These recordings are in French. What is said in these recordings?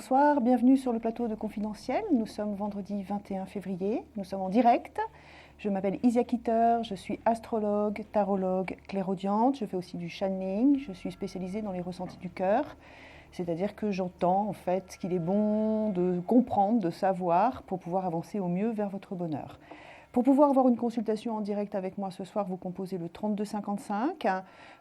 Bonsoir, bienvenue sur le plateau de Confidentiel. Nous sommes vendredi 21 février, nous sommes en direct. Je m'appelle Isia Kitter, je suis astrologue, tarologue, clairaudiente. Je fais aussi du channeling, je suis spécialisée dans les ressentis du cœur. C'est-à-dire que j'entends en fait qu'il est bon de comprendre, de savoir pour pouvoir avancer au mieux vers votre bonheur. Pour pouvoir avoir une consultation en direct avec moi ce soir, vous composez le 3255.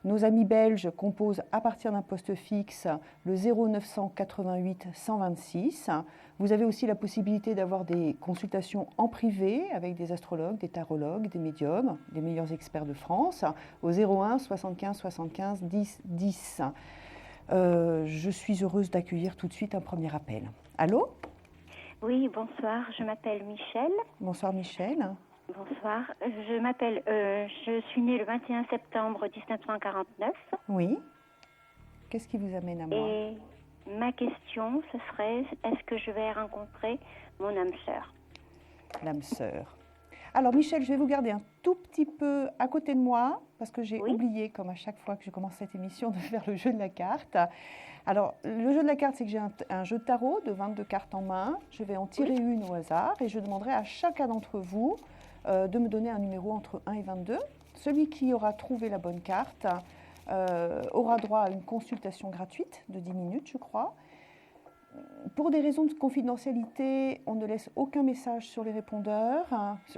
Nos amis belges composent à partir d'un poste fixe le 0988 126. Vous avez aussi la possibilité d'avoir des consultations en privé avec des astrologues, des tarologues, des médiums, des meilleurs experts de France au 01 75 75 10 10. Je suis heureuse d'accueillir tout de suite un premier appel. Allô ? Oui, bonsoir, je m'appelle Michel. Bonsoir Michel. Bonsoir, je suis née le 21 septembre 1949. Oui. Qu'est-ce qui vous amène à moi ? Et ma question, ce serait, est-ce que je vais rencontrer mon âme sœur ? L'âme sœur. Alors Michel, je vais vous garder un tout petit peu à côté de moi, parce que j'ai oublié, comme à chaque fois que je commence cette émission, de faire le jeu de la carte. Alors, le jeu de la carte, c'est que j'ai un jeu de tarot de 22 cartes en main. Je vais en tirer une au hasard et je demanderai à chacun d'entre vous de me donner un numéro entre 1 et 22. Celui qui aura trouvé la bonne carte aura droit à une consultation gratuite de 10 minutes, je crois. Pour des raisons de confidentialité, on ne laisse aucun message sur les répondeurs.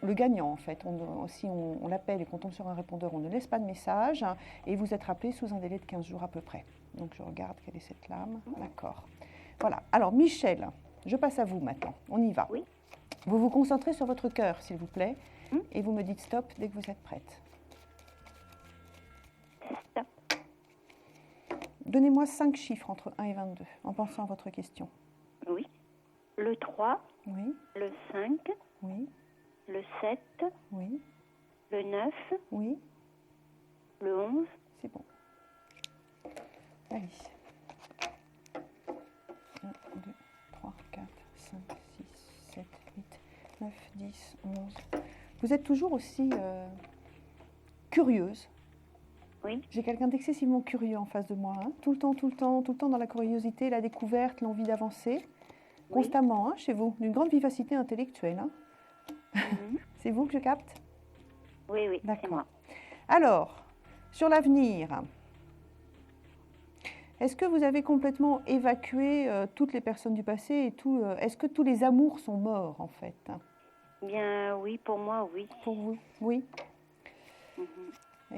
Le gagnant, en fait, si on l'appelle et qu'on tombe sur un répondeur, on ne laisse pas de message. Et vous êtes rappelé sous un délai de 15 jours à peu près. Donc, je regarde quelle est cette lame. D'accord. Voilà. Alors, Michel, je passe à vous maintenant. On y va. Oui. Vous vous concentrez sur votre cœur, s'il vous plaît. Et vous me dites stop dès que vous êtes prête. Stop. Donnez-moi 5 chiffres entre 1 et 22, en pensant à votre question. Oui. Le 3, Oui, le 5, oui, le 7, oui, le 9, oui, le 11. c'est bon. Allez. 1, 2, 3, 4, 5, 6, 7, 8, 9, 10, 11. Vous êtes toujours aussi curieuse. Oui. J'ai quelqu'un d'excessivement curieux en face de moi. Hein. Tout le temps dans la curiosité, la découverte, l'envie d'avancer. Constamment, hein, chez vous. D'une grande vivacité intellectuelle. Hein. C'est vous que je capte ? Oui, D'accord. C'est moi. Alors, sur l'avenir, est-ce que vous avez complètement évacué toutes les personnes du passé et est-ce que tous les amours sont morts, en fait ? Bien, oui, pour moi, oui. Pour vous ? Oui.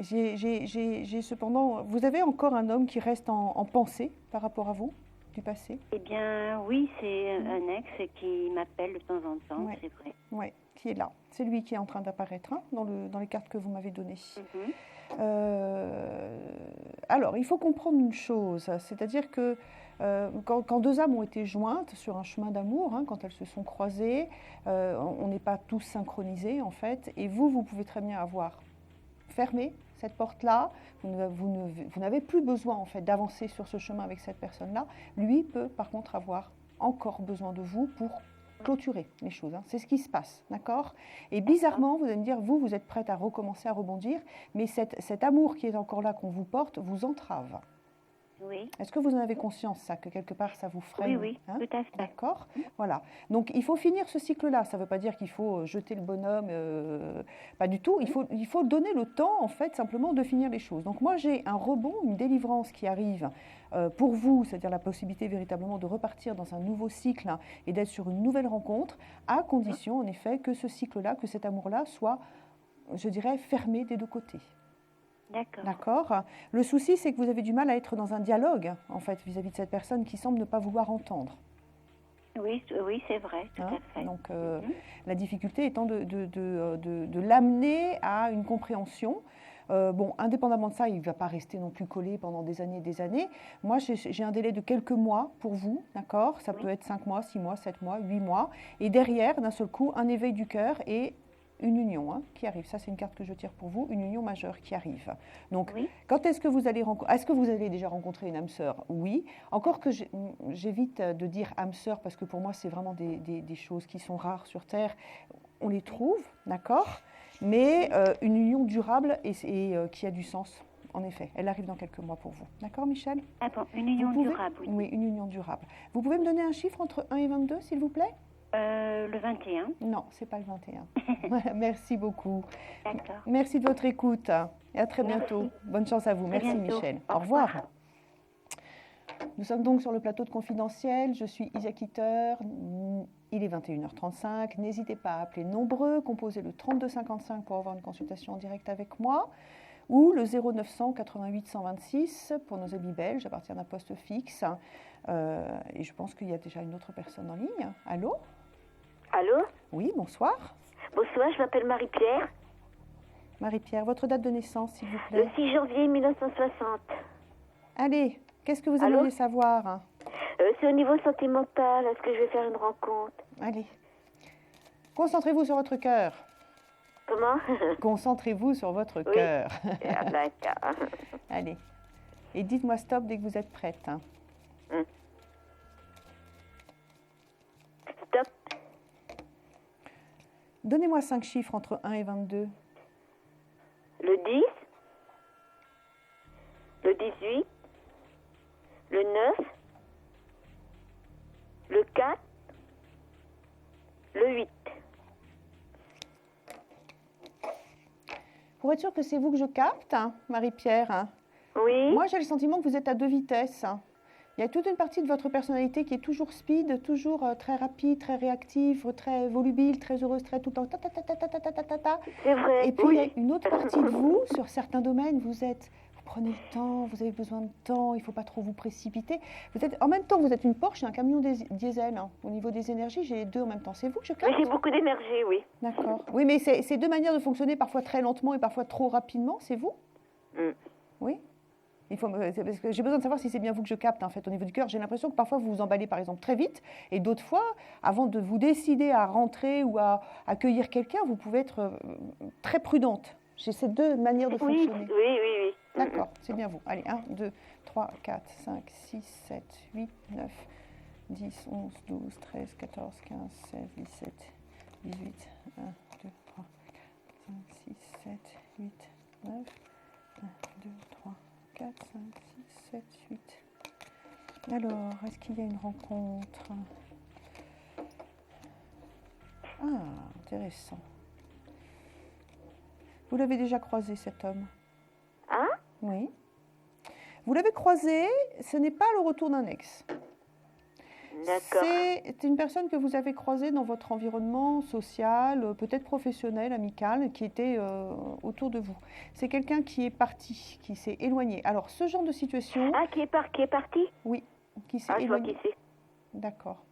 J'ai cependant... Vous avez encore un homme qui reste en pensée par rapport à vous, du passé ? Eh bien, oui, c'est un ex qui m'appelle de temps en temps, Ouais. c'est vrai. Oui, qui est là. C'est lui qui est en train d'apparaître hein, dans les cartes que vous m'avez données. Alors, il faut comprendre une chose, c'est-à-dire que quand deux âmes ont été jointes sur un chemin d'amour, hein, quand elles se sont croisées, on n'est pas tous synchronisés en fait, et vous pouvez très bien avoir fermé cette porte-là, vous n'avez plus besoin en fait d'avancer sur ce chemin avec cette personne-là. Lui peut par contre avoir encore besoin de vous pour clôturer les choses. Hein. C'est ce qui se passe, d'accord ? Et bizarrement, vous allez me dire, vous êtes prête à recommencer à rebondir, mais cet amour qui est encore là, qu'on vous porte, vous entrave. Oui. Est-ce que vous en avez conscience, ça, que quelque part, ça vous freine ? Oui, hein ? tout à fait. D'accord ? Voilà. Donc, il faut finir ce cycle-là. Ça ne veut pas dire qu'il faut jeter le bonhomme, pas du tout. Il faut donner le temps, en fait, simplement de finir les choses. Donc, moi, j'ai un rebond, une délivrance qui arrive pour vous, c'est-à-dire la possibilité véritablement de repartir dans un nouveau cycle hein, et d'être sur une nouvelle rencontre, à condition, en effet, que ce cycle-là, que cet amour-là soit, je dirais, fermé des deux côtés. D'accord. Le souci, c'est que vous avez du mal à être dans un dialogue, en fait, vis-à-vis de cette personne qui semble ne pas vouloir entendre. Oui, c'est vrai, tout à fait. Donc, la difficulté étant de l'amener à une compréhension. Indépendamment de ça, il ne va pas rester non plus collé pendant des années et des années. Moi, j'ai un délai de quelques mois pour vous, d'accord ? Ça peut être 5 mois, 6 mois, 7 mois, 8 mois. Et derrière, d'un seul coup, un éveil du cœur et une union qui arrive. Ça, c'est une carte que je tire pour vous, une union majeure qui arrive. Donc, quand est-ce que vous allez rencontrer... Est-ce que vous allez déjà rencontrer une âme sœur ? Oui. Encore que j'évite de dire âme sœur, parce que pour moi, c'est vraiment des choses qui sont rares sur Terre. On les trouve, d'accord ? Mais une union durable et qui a du sens en effet, elle arrive dans quelques mois pour vous. D'accord, Michel? Ah bon, une union durable, oui. Oui, une union durable. Vous pouvez me donner un chiffre entre 1 et 22, s'il vous plaît? Le 21. Non, c'est pas le 21. Merci beaucoup. D'accord. Merci de votre écoute et à très Merci. bientôt. Bonne chance à vous. Très Merci, bientôt. Michel. Au Au revoir. revoir. Nous sommes donc sur le plateau de Confidentiel. Je suis Isa Kitter. Il est 21h35. N'hésitez pas à appeler nombreux. Composez le 32 55 pour avoir une consultation en direct avec moi. Ou le 0900 88 126 pour nos amis belges à partir d'un poste fixe. Et je pense qu'il y a déjà une autre personne en ligne. Allô? Allô? Oui, bonsoir. Bonsoir, je m'appelle Marie-Pierre. Marie-Pierre, votre date de naissance, s'il vous Le plaît. 6 janvier 1960. Allez, qu'est-ce que vous Allô? aimeriez savoir? C'est au niveau sentimental. Est-ce que je vais faire une rencontre? Allez. Concentrez-vous sur votre cœur. Comment? Concentrez-vous sur votre Oui. cœur. Ah, d'accord. Allez. Et dites-moi stop dès que vous êtes prête. Stop. Donnez-moi 5 chiffres entre 1 et 22. Le 10. Le 18. Le 9. Le 4. Le 8. Pour être sûr que c'est vous que je capte, Marie-Pierre, Oui. moi j'ai le sentiment que vous êtes à 2 vitesses. Il y a toute une partie de votre personnalité qui est toujours speed, toujours très rapide, très réactive, très volubile, très heureuse, très tout le temps. Ta, ta, ta, ta, ta, ta, ta, ta, ta. C'est vrai. Et puis oui. il y a une autre partie de vous, sur certains domaines, vous prenez le temps, vous avez besoin de temps, il ne faut pas trop vous précipiter. En même temps, vous êtes une Porsche et un camion diesel. Au niveau des énergies, j'ai les deux en même temps. C'est vous que je capte? Oui, j'ai beaucoup d'énergie, oui. D'accord. Oui, mais c'est deux manières de fonctionner, parfois très lentement et parfois trop rapidement. C'est vous? Oui. Parce que j'ai besoin de savoir si c'est bien vous que je capte, en fait, au niveau du cœur. J'ai l'impression que parfois vous vous emballez, par exemple, très vite, et d'autres fois, avant de vous décider à rentrer ou à accueillir quelqu'un, vous pouvez être très prudente. J'ai ces deux manières de Oui, fonctionner. oui. D'accord, c'est bien vous. Allez, 1, 2, 3, 4, 5, 6, 7, 8, 9, 10, 11, 12, 13, 14, 15, 16, 17, 18, 1, 2, 3, 5, 6, 7, 8, 9, 1, 2, 3, 4, 5, 6, 7, 8. Alors, est-ce qu'il y a une rencontre? Ah, intéressant. Vous l'avez déjà croisé, cet homme? Hein? Oui. Vous l'avez croisé, ce n'est pas le retour d'un ex. D'accord. C'est une personne que vous avez croisée dans votre environnement social, peut-être professionnel, amical, qui était autour de vous. C'est quelqu'un qui est parti, qui s'est éloigné. Alors, ce genre de situation... Ah, qui est parti? Oui, qui s'est Ah, je vois éloigné. qui c'est. D'accord.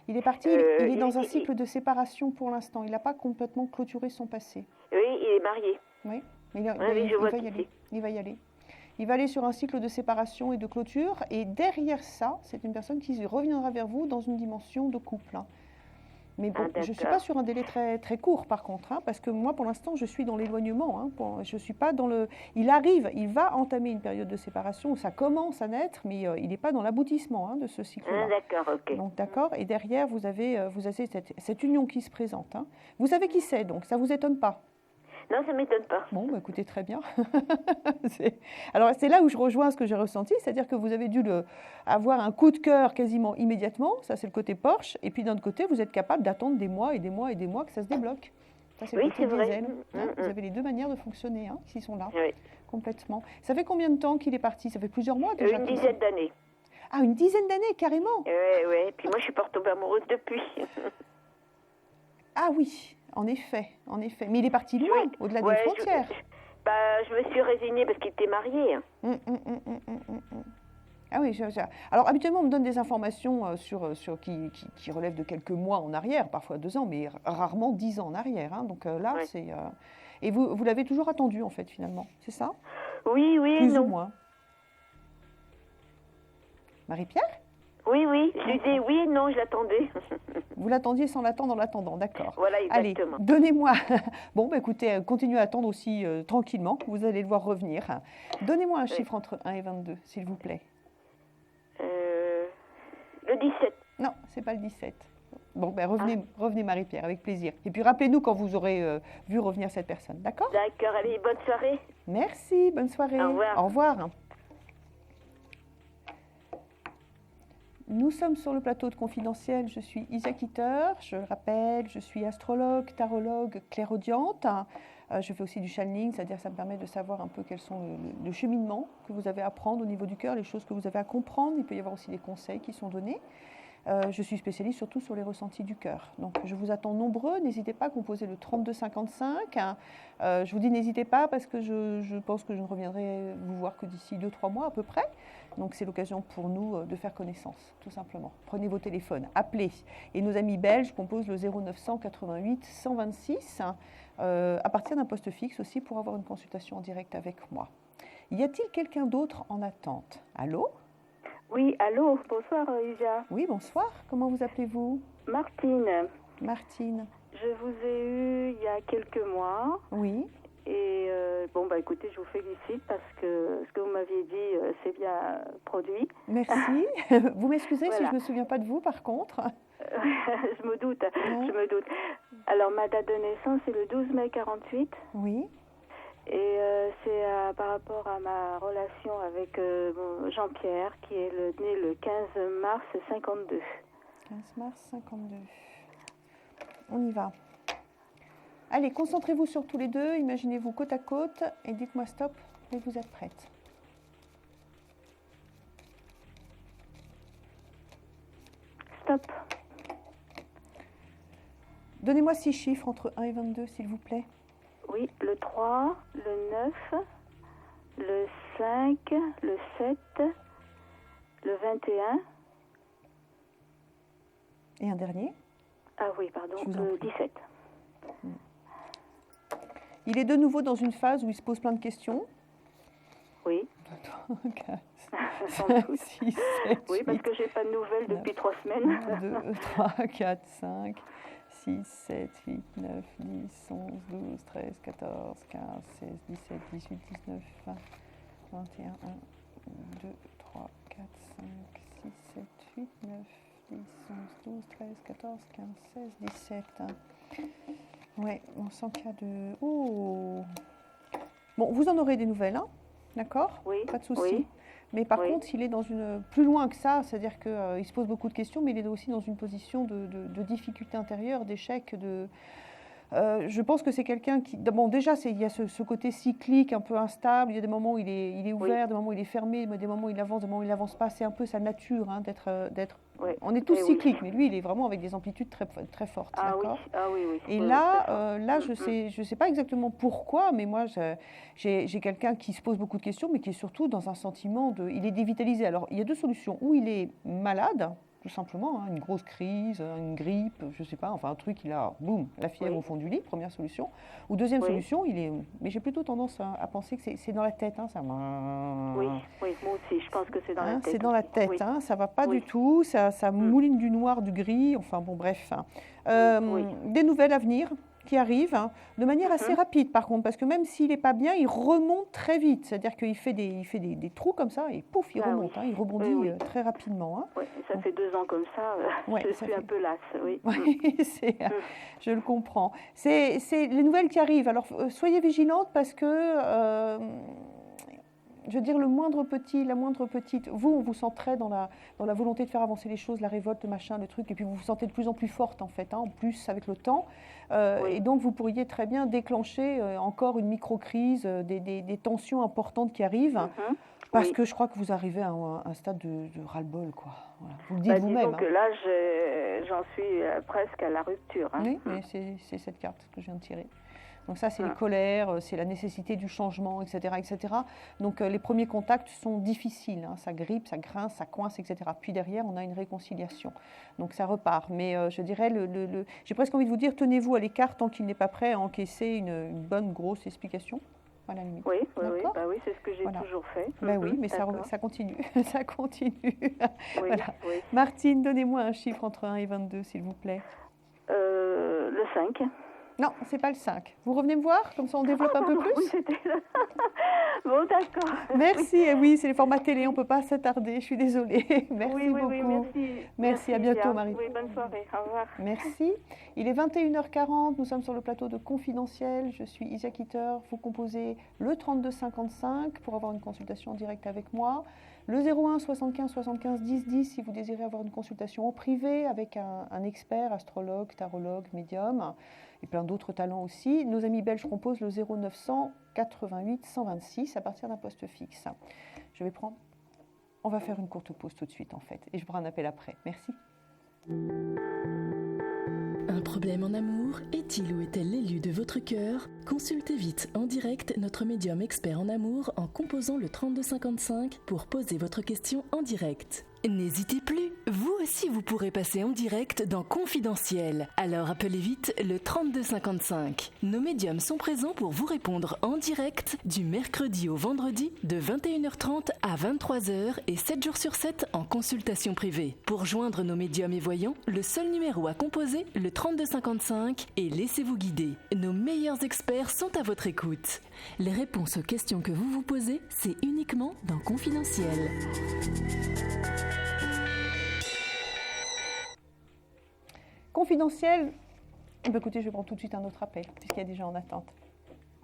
Il est parti, il est dans un cycle de séparation pour l'instant. Il n'a pas complètement clôturé son passé. Oui, il est marié. Oui, mais Oui, je vois va y qui aller. Il va y aller. Il va aller sur un cycle de séparation et de clôture. Et derrière ça, c'est une personne qui reviendra vers vous dans une dimension de couple. Mais bon, je ne suis pas sur un délai très, très court, par contre, parce que moi, pour l'instant, je suis dans l'éloignement. Je suis pas dans le... Il arrive, il va entamer une période de séparation où ça commence à naître, mais il n'est pas dans l'aboutissement de ce cycle-là. D'accord, ok. Donc, d'accord. Et derrière, vous avez cette union qui se présente. Vous savez qui c'est, donc ça ne vous étonne pas? Non, ça ne m'étonne pas. Bon, bah, écoutez, très bien. Alors, c'est là où je rejoins ce que j'ai ressenti, c'est-à-dire que vous avez dû avoir un coup de cœur quasiment immédiatement, ça c'est le côté Porsche, et puis d'un autre côté, vous êtes capable d'attendre des mois et des mois et des mois que ça se débloque. Ça, c'est Oui, le côté c'est vrai. diesel. Vous avez les deux manières de fonctionner qui sont là, Oui. complètement. Ça fait combien de temps qu'il est parti? Ça fait plusieurs mois déjà? Une dizaine d'années. Ah, une dizaine d'années, carrément? Oui. Puis moi, je suis pas retombée amoureuse depuis. Ah oui, en effet. Mais il est parti loin, au-delà des frontières. Je me suis résignée parce qu'il était marié. Ah oui, alors habituellement on me donne des informations qui relèvent de quelques mois en arrière, parfois 2 ans, mais rarement 10 ans en arrière. Donc là, c'est... Et vous l'avez toujours attendu en fait finalement, c'est ça? Oui, Plus non. ou moins. Marie-Pierre? Oui, je lui dis oui et non, je l'attendais. Vous l'attendiez sans l'attendre en l'attendant, d'accord. Voilà, exactement. Allez, donnez-moi... Bon, écoutez, continuez à attendre aussi tranquillement, vous allez le voir revenir. Donnez-moi un chiffre entre 1 et 22, s'il vous plaît. Le 17. Non, c'est pas le 17. Bon, ben revenez Marie-Pierre, avec plaisir. Et puis rappelez-nous quand vous aurez vu revenir cette personne, d'accord? D'accord, allez, bonne soirée. Merci, bonne soirée. Au revoir. Au revoir. Nous sommes sur le plateau de Confidentiel. Je suis Isa Kitter. Je rappelle, je suis astrologue, tarologue, clairaudiente. Je fais aussi du channeling, c'est-à-dire que ça me permet de savoir un peu quels sont le cheminement que vous avez à prendre au niveau du cœur, les choses que vous avez à comprendre. Il peut y avoir aussi des conseils qui sont donnés. Je suis spécialiste surtout sur les ressentis du cœur. Donc je vous attends nombreux. N'hésitez pas à composer le 3255. Je vous dis n'hésitez pas parce que je pense que je ne reviendrai vous voir que d'ici 2-3 mois à peu près. Donc c'est l'occasion pour nous de faire connaissance, tout simplement. Prenez vos téléphones, appelez. Et nos amis belges composent le 0900 88 126 à partir d'un poste fixe aussi pour avoir une consultation en direct avec moi. Y a-t-il quelqu'un d'autre en attente? Allô? Oui, allô, bonsoir Isa. Oui, bonsoir. Comment vous appelez-vous? Martine. Martine. Je vous ai eu il y a quelques mois. Oui. Et écoutez, je vous félicite parce que ce que vous m'aviez dit, c'est bien produit. Merci. Vous m'excusez si je ne me souviens pas de vous, par contre. Je me doute, Ouais. je me doute. Alors, ma date de naissance, c'est le 12 mai 48. Oui. Et c'est par rapport à ma relation avec Jean-Pierre, qui est né le 15 mars 52. 15 mars 52. On y va. Allez, concentrez-vous sur tous les deux, imaginez-vous côte à côte et dites-moi stop dès que vous êtes prête. Stop. Donnez-moi 6 chiffres entre 1 et 22, s'il vous plaît. Oui, le 3, le 9, le 5, le 7, le 21. Et un dernier. Ah oui, pardon, Je vous en le prie. 17. Il est de nouveau dans une phase où il se pose plein de questions. Oui. 2, 3, 4, Sans 5, doute. 6, 7, Oui, parce 8, que j'ai pas de nouvelles depuis 3 semaines. 2, 3, 4, 5, 6, 7, 8, 9, 10, 11, 12, 13, 14, 15, 16, 17, 18, 19, 20, 21, 1, 2, 3, 4, 5, 6, 7, 8, 9, 10, 11, 12, 13, 14, 15, 16, 17. Ouais, on sent qu'il y a de... Oh! Bon, vous en aurez des nouvelles, hein? D'accord? Oui. Pas de souci. Oui. Mais par Oui. contre, il est dans une plus loin que ça, c'est-à-dire qu'il se pose beaucoup de questions, mais il est aussi dans une position de difficulté intérieure, d'échec, je pense que c'est quelqu'un qui... Bon, déjà, il y a ce côté cyclique, un peu instable. Il y a des moments où il est ouvert, des moments où il est fermé, des moments où il avance, des moments où il n'avance pas. C'est un peu sa nature hein, d'être... Oui. On est tous Oui, cycliques, oui. mais lui, il est vraiment avec des amplitudes très, très fortes. Ah oui, d'accord. ah oui, oui. Et Oui, là, oui, là, je sais pas exactement pourquoi, mais moi, j'ai quelqu'un qui se pose beaucoup de questions, mais qui est surtout dans un sentiment de... Il est dévitalisé. Alors, il y a deux solutions. Ou il est malade, tout simplement, hein, une grosse crise, une grippe, je sais pas, enfin un truc, il a, boum, la fièvre Oui. au fond du lit, première solution. Ou deuxième Oui. solution, il est... Mais j'ai plutôt tendance à penser que c'est dans la tête, hein, ça... Oui, oui, moi aussi, je pense que c'est dans la Hein, tête. c'est dans la aussi. tête, Oui. hein, ça va pas Oui. du tout, ça mouline du noir, du gris, enfin bon bref. Oui. Des nouvelles à venir qui arrivent hein, de manière assez rapide par contre, parce que même s'il n'est pas bien, il remonte très vite, c'est-à-dire qu'il fait des trous comme ça et pouf, il Ah remonte, oui. hein, il rebondit Oui, oui. très rapidement. Hein. Oui, ça fait 2 ans comme ça, Ouais, je ça suis fait- un peu lasse, oui. Oui, je le comprends. C'est les nouvelles qui arrivent. Alors, soyez vigilantes parce que, je veux dire, la moindre petite, vous, on vous sent très dans la volonté de faire avancer les choses, la révolte, le machin, le truc, et puis vous vous sentez de plus en plus forte, en fait, hein, en plus avec le temps. Oui. Et donc, vous pourriez très bien déclencher encore une micro-crise, des tensions importantes qui arrivent. Mhm. Parce Oui. que je crois que vous arrivez à un stade de ras-le-bol, quoi. Voilà. Vous le dites Bah, vous-même. disons hein. que là, j'en suis presque à la rupture. Hein. Oui, mais c'est cette carte que je viens de tirer. Donc ça, c'est les Ah. colères, c'est la nécessité du changement, etc. etc. Donc les premiers contacts sont difficiles, hein. Ça grippe, ça grince, ça coince, etc. Puis derrière, on a une réconciliation. Donc ça repart. Mais je dirais, j'ai presque envie de vous dire, tenez-vous à l'écart tant qu'il n'est pas prêt à encaisser une bonne grosse explication, à la limite. Oui, oui, oui, D'accord. bah oui, c'est ce que j'ai Voilà. toujours fait. Ben oui, mais d'accord. ça continue. Ça continue. Oui, Voilà. oui. Martine, donnez-moi un chiffre entre 1 et 22, s'il vous plaît. Le 5. Non, c'est pas le 5. Vous revenez me voir, comme ça on développe un peu plus. Oui, c'était Bon, d'accord. Merci, et oui, c'est les formats télé, on ne peut pas s'attarder, je suis désolée. Merci Oui, beaucoup. merci. Merci, à bientôt, bien. Marie. Oui, bonne soirée. Au revoir. Merci. Il est 21h40, nous sommes sur le plateau de Confidentiel. Je suis Isia Kitter. Vous composez le 3255 pour avoir une consultation en direct avec moi. Le 01 75 75 10 10 si vous désirez avoir une consultation en privé avec un expert, astrologue, tarologue, médium et plein d'autres talents aussi. Nos amis belges composent le 0900 88 126 à partir d'un poste fixe. On va faire une courte pause tout de suite en fait et je ferai un appel après. Merci. Un problème en amour est-il ou est-elle l'élu de votre cœur? Consultez vite en direct notre médium expert en amour en composant le 3255 pour poser votre question en direct. N'hésitez plus, vous aussi vous pourrez passer en direct dans Confidentiel. Alors appelez vite le 3255. Nos médiums sont présents pour vous répondre en direct du mercredi au vendredi de 21h30 à 23h et 7 jours sur 7 en consultation privée. Pour joindre nos médiums et voyants, le seul numéro à composer, le 3255 et laissez-vous guider. Nos meilleurs experts sont à votre écoute. Les réponses aux questions que vous vous posez, c'est uniquement dans Confidentiel. Confidentiel. Écoutez, je vais prendre tout de suite un autre appel, puisqu'il y a des gens en attente.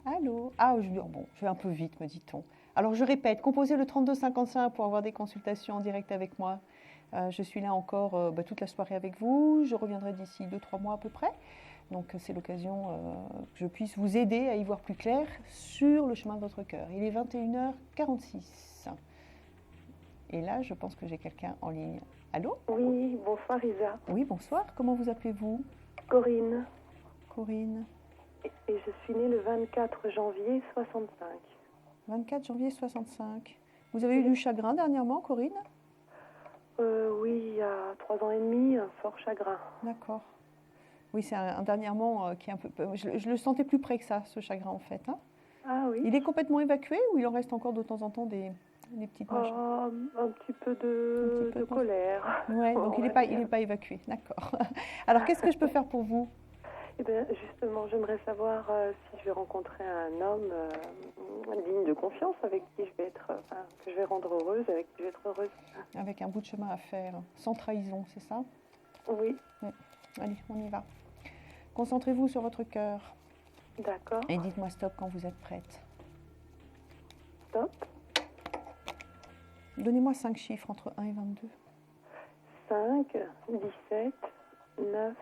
Allô? Je vais un peu vite, me dit-on. Alors, je répète, composez le 3255 pour avoir des consultations en direct avec moi. Je suis là encore toute la soirée avec vous. Je reviendrai d'ici 2-3 mois à peu près. Donc, c'est l'occasion que je puisse vous aider à y voir plus clair sur le chemin de votre cœur. Il est 21h46. Et là, je pense que j'ai quelqu'un en ligne. Allô? Oui, bonsoir Isa. Oui, bonsoir. Comment vous appelez-vous? Corinne. Corinne. Et je suis née le 24 janvier 65. 24 janvier 65. Vous avez eu du chagrin dernièrement, Corinne? Oui, il y a 3 ans et demi, un fort chagrin. D'accord. Oui, c'est un dernièrement qui est un peu... Je le sentais plus près que ça, ce chagrin, en fait. Hein. Ah oui. Il est complètement évacué ou il en reste encore de temps en temps des petites machines? Un petit peu de colère. Ouais, donc il n'est pas évacué, d'accord. Alors, qu'est-ce que je peux faire pour vous? Eh bien, justement, j'aimerais savoir si je vais rencontrer un homme digne de confiance, avec qui je vais être, que je vais rendre heureuse, avec qui je vais être heureuse. Avec un bout de chemin à faire, sans trahison, c'est ça? Oui. Allez, on y va. Concentrez-vous sur votre cœur. D'accord. Et dites-moi stop quand vous êtes prête. Stop. Donnez-moi 5 chiffres entre 1 et 22. 5, 17, 9,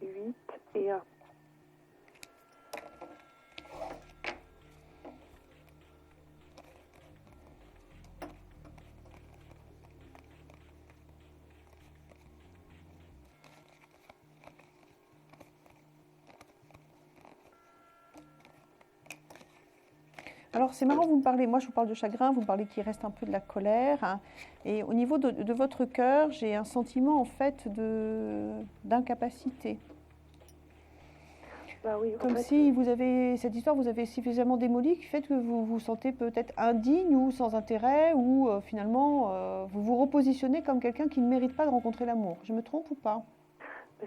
8 et 1. Alors c'est marrant, vous me parlez, moi je vous parle de chagrin, vous me parlez qu'il reste un peu de la colère. Hein, et au niveau de votre cœur, j'ai un sentiment en fait d'incapacité. Bah oui, comme si vous avez, cette histoire vous avez suffisamment démoli qui fait que vous vous sentez peut-être indigne ou sans intérêt ou finalement vous vous repositionnez comme quelqu'un qui ne mérite pas de rencontrer l'amour. Je me trompe ou pas?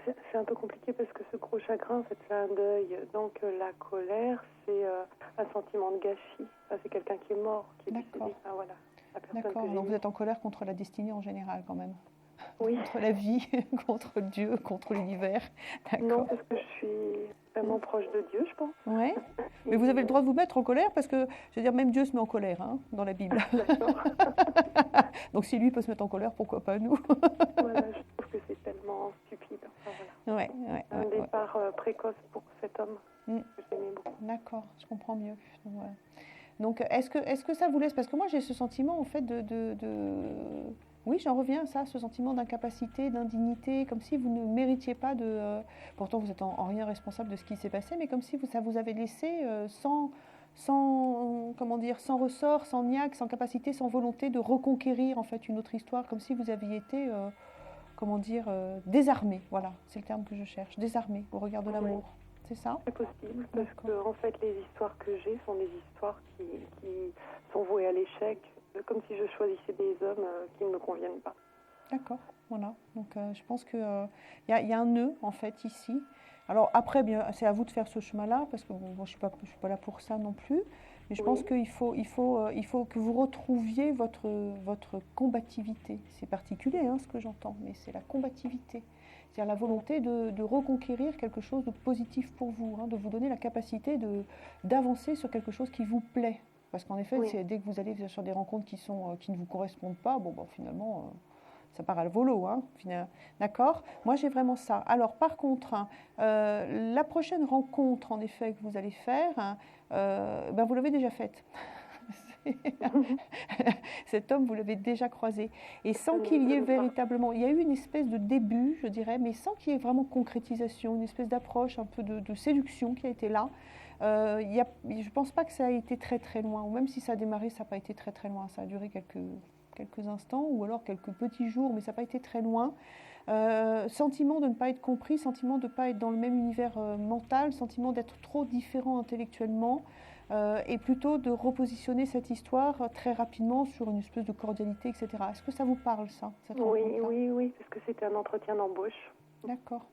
C'est un peu compliqué parce que ce gros chagrin, en fait, c'est un deuil. Donc la colère, c'est un sentiment de gâchis. Enfin, c'est quelqu'un qui est mort, qui est décédé. Enfin, voilà, d'accord, donc vous êtes en colère contre la destinée en général quand même. Oui. Contre la vie, contre Dieu, contre l'univers. Non, parce que je suis vraiment proche de Dieu, je pense. Oui, mais vous avez le droit de vous mettre en colère parce que, je veux dire, même Dieu se met en colère hein, dans la Bible. Donc si lui peut se mettre en colère, pourquoi pas nous? Voilà, je trouve que c'est tellement stupide. Enfin, voilà. Un départ précoce pour cet homme que j'aimais beaucoup. D'accord, je comprends mieux. Donc est-ce que ça vous laisse, parce que moi j'ai ce sentiment en fait oui, j'en reviens à ça, ce sentiment d'incapacité, d'indignité, comme si vous ne méritiez pas de... pourtant, vous n'êtes en rien responsable de ce qui s'est passé, mais comme si ça vous avait laissé sans ressort, sans niaque, sans capacité, sans volonté de reconquérir en fait une autre histoire, comme si vous aviez été, désarmé. Voilà, c'est le terme que je cherche, désarmé au regard de l'amour. Oui. C'est ça? C'est possible, parce que en fait, les histoires que j'ai sont des histoires qui sont vouées à l'échec, comme si je choisissais des hommes qui ne me conviennent pas. D'accord, voilà. Donc je pense qu'il y a un nœud en fait ici. Alors après, bien, c'est à vous de faire ce chemin-là, parce que bon, je ne suis pas là pour ça non plus. Mais je pense qu'il faut que vous retrouviez votre combativité. C'est particulier ce que j'entends, mais c'est la combativité. C'est-à-dire la volonté de reconquérir quelque chose de positif pour vous, de vous donner la capacité d'avancer sur quelque chose qui vous plaît. Parce qu'en effet, dès que vous allez sur des rencontres qui ne vous correspondent pas, finalement, ça part à le volo. D'accord ? Moi, j'ai vraiment ça. Alors, par contre, la prochaine rencontre, en effet, que vous allez faire, vous l'avez déjà faite. Cet homme, vous l'avez déjà croisé. Et sans qu'il y ait véritablement... Il y a eu une espèce de début, je dirais, mais sans qu'il y ait vraiment concrétisation, une espèce d'approche, un peu de séduction qui a été là. Je ne pense pas que ça a été très très loin, ou même si ça a démarré, ça n'a pas été très très loin. Ça a duré quelques instants, ou alors quelques petits jours, mais ça n'a pas été très loin. Sentiment de ne pas être compris, sentiment de ne pas être dans le même univers mental, sentiment d'être trop différent intellectuellement, et plutôt de repositionner cette histoire très rapidement sur une espèce de cordialité, etc. Est-ce que ça vous parle, ça, cette rencontre-là ? Oui, parce que c'était un entretien d'embauche. D'accord.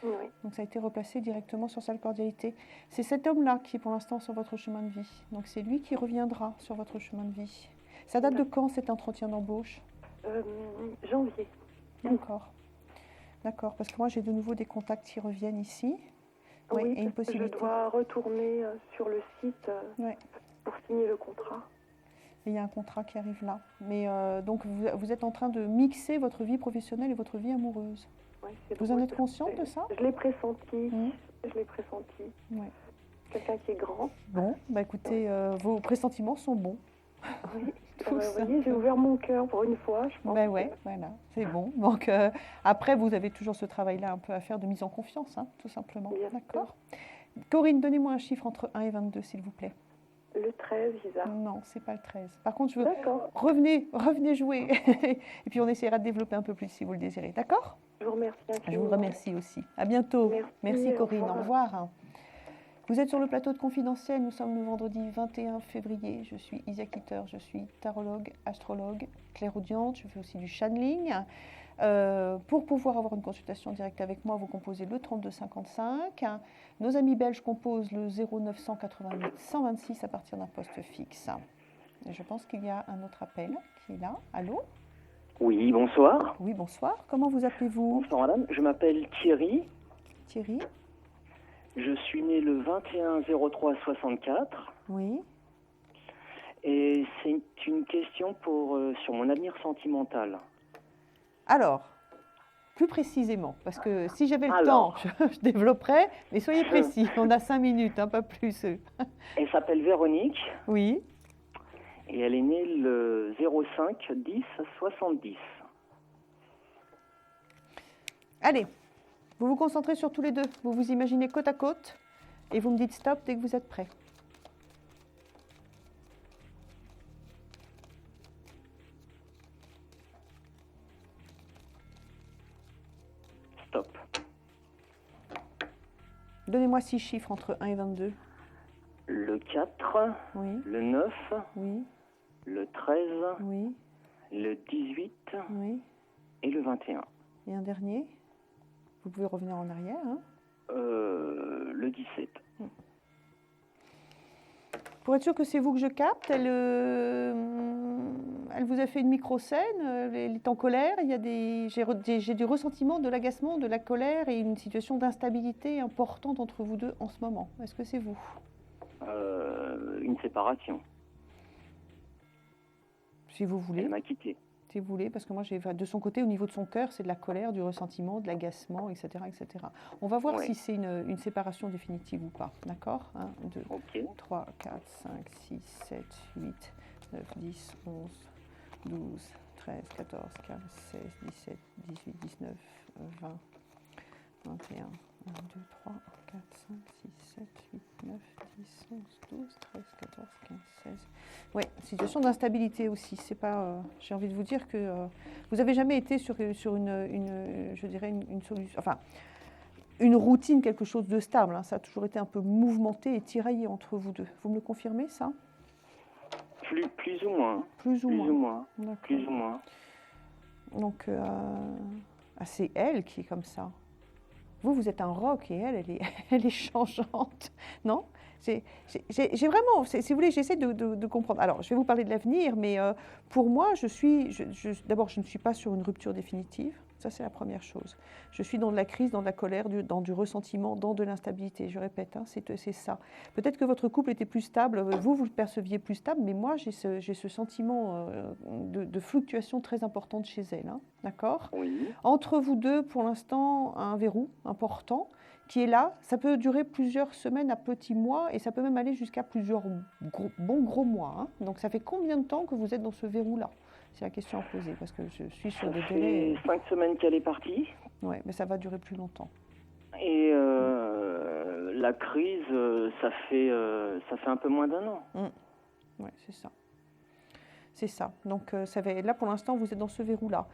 Oui. Donc ça a été replacé directement sur cette cordialité. C'est cet homme-là qui est pour l'instant sur votre chemin de vie. Donc c'est lui qui reviendra sur votre chemin de vie. Ça date de quand, cet entretien d'embauche ? Janvier. D'accord. D'accord, parce que moi j'ai de nouveau des contacts qui reviennent ici. Oui, et une possibilité. Je dois retourner sur le site pour signer le contrat. Et il y a un contrat qui arrive là. Mais donc vous êtes en train de mixer votre vie professionnelle et votre vie amoureuse. Oui, vous en êtes consciente de ça ? Je l'ai pressenti. Je l'ai pressenti. Ouais. Quelqu'un qui est grand. Bon, écoutez, vos pressentiments sont bons. Oui. Vous voyez, j'ai ouvert mon cœur pour une fois, je pense. Voilà, c'est bon. Donc après, vous avez toujours ce travail-là un peu à faire de mise en confiance, tout simplement. Bien D'accord. Corinne, donnez-moi un chiffre entre 1 et 22, s'il vous plaît. Le 13, Isa. Non, c'est pas le 13. Par contre, je veux... D'accord. Revenez jouer. Et puis on essaiera de développer un peu plus si vous le désirez. D'accord ? Je vous remercie infiniment. Je vous remercie aussi. À bientôt. Merci Corinne. Au revoir. Vous êtes sur le plateau de Confidentiel, nous sommes le vendredi 21 février. Je suis Isia Kitter, je suis tarologue, astrologue, clairaudiente, je fais aussi du channeling. Pour pouvoir avoir une consultation directe avec moi, vous composez le 3255. Nos amis belges composent le 0988 126 à partir d'un poste fixe. Et je pense qu'il y a un autre appel qui est là. Allô ? Oui, bonsoir. Oui, bonsoir. Comment vous appelez-vous ? Bonsoir madame, je m'appelle Thierry. Thierry ? Je suis né le 21-03-64. Oui. Et c'est une question sur mon avenir sentimental. Alors, plus précisément, parce que si j'avais le temps, je développerais, mais soyez précis, on a 5 minutes, pas plus. Elle s'appelle Véronique. Oui. Et elle est née le 05-10-70. Allez. Vous vous concentrez sur tous les deux. Vous vous imaginez côte à côte et vous me dites stop dès que vous êtes prêts. Stop. Donnez-moi 6 chiffres entre 1 et 22. Le 4, oui. Le 9, oui. Le 13, oui. Le 18 oui. Et le 21. Et un dernier ? Vous pouvez revenir en arrière. Le 17. Pour être sûr que c'est vous que je capte, elle vous a fait une micro-scène, elle est en colère, j'ai du ressentiment, de l'agacement, de la colère et une situation d'instabilité importante entre vous deux en ce moment. Est-ce que c'est vous ? Une séparation. Si vous voulez. Elle m'a quitté. Si vous voulez, parce que moi, de son côté, au niveau de son cœur, c'est de la colère, du ressentiment, de l'agacement, etc., etc. On va voir si c'est une séparation définitive ou pas. D'accord ? 1, 2, 3, 4, 5, 6, 7, 8, 9, 10, 11, 12, 13, 14, 15, 16, 17, 18, 19, 20, 21, 1, 2, 3, 4, 5, 6, 7, 8, 9, 10, 11, 12, 13, 14, 15, 16. Oui, situation d'instabilité aussi. C'est pas. J'ai envie de vous dire que vous n'avez jamais été sur une je dirais une solution. Enfin, une routine, quelque chose de stable. Ça a toujours été un peu mouvementé et tiraillé entre vous deux. Vous me le confirmez, ça ? Plus ou moins. Plus ou moins. Plus ou moins. Donc, c'est elle qui est comme ça. Vous êtes un roc et elle est changeante. Non ? J'ai vraiment, si vous voulez, j'essaie de comprendre. Alors, je vais vous parler de l'avenir, mais pour moi, d'abord, je ne suis pas sur une rupture définitive. Ça, c'est la première chose. Je suis dans de la crise, dans de la colère, dans du ressentiment, dans de l'instabilité. Je répète, c'est ça. Peut-être que votre couple était plus stable, vous le perceviez plus stable, mais moi, j'ai ce sentiment de fluctuation très importante chez elle. Hein, d'accord ? Oui. Entre vous deux, pour l'instant, un verrou important qui est là. Ça peut durer plusieurs semaines à petits mois et ça peut même aller jusqu'à plusieurs gros mois. Hein. Donc, ça fait combien de temps que vous êtes dans ce verrou-là ? C'est la question à poser parce que je suis sur des délais. Ça fait 5 semaines qu'elle est partie. Oui, mais ça va durer plus longtemps. Et la crise, ça fait un peu moins d'1 an. Oui, c'est ça. C'est ça. Donc, là, pour l'instant, vous êtes dans ce verrou-là.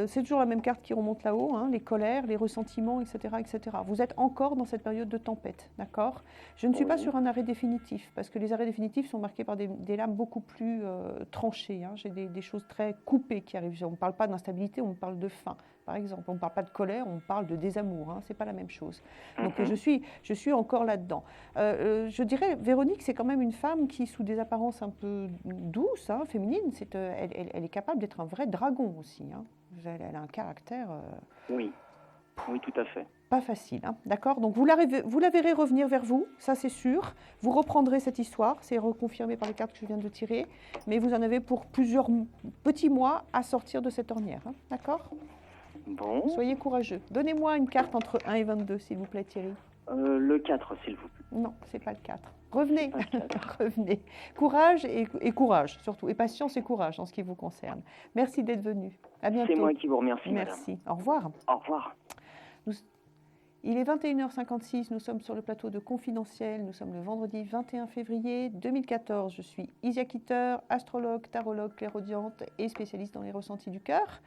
C'est toujours la même carte qui remonte là-haut, hein, les colères, les ressentiments, etc., etc. Vous êtes encore dans cette période de tempête, d'accord ? Je ne suis pas sur un arrêt définitif, parce que les arrêts définitifs sont marqués par des lames beaucoup plus tranchées. Hein. J'ai des choses très coupées qui arrivent. On ne parle pas d'instabilité, on parle de fin. Par exemple, on ne parle pas de colère, on parle de désamour. Hein, ce n'est pas la même chose. Donc, je suis encore là-dedans. Je dirais, Véronique, c'est quand même une femme qui, sous des apparences un peu douces, hein, féminines, elle est capable d'être un vrai dragon aussi. Hein. Elle a un caractère... Oui, tout à fait. Pas facile, hein, d'accord ? Donc, vous la verrez revenir vers vous, ça c'est sûr. Vous reprendrez cette histoire, c'est reconfirmé par les cartes que je viens de tirer. Mais vous en avez pour plusieurs petits mois à sortir de cette ornière, hein, d'accord ? Bon. Soyez courageux. Donnez-moi une carte entre 1 et 22, s'il vous plaît, Thierry. Le 4, s'il vous plaît. Non, c'est pas le 4. Revenez, revenez. Courage et courage, surtout. Et patience et courage en ce qui vous concerne. Merci d'être venu. À bientôt. C'est moi qui vous remercie, Merci. madame. Au revoir. Au revoir. Il est 21h56, nous sommes sur le plateau de Confidentiel, nous sommes le vendredi 21 février 2014. Je suis Isia Kitter, astrologue, tarologue, clairaudiente et spécialiste dans les ressentis du cœur.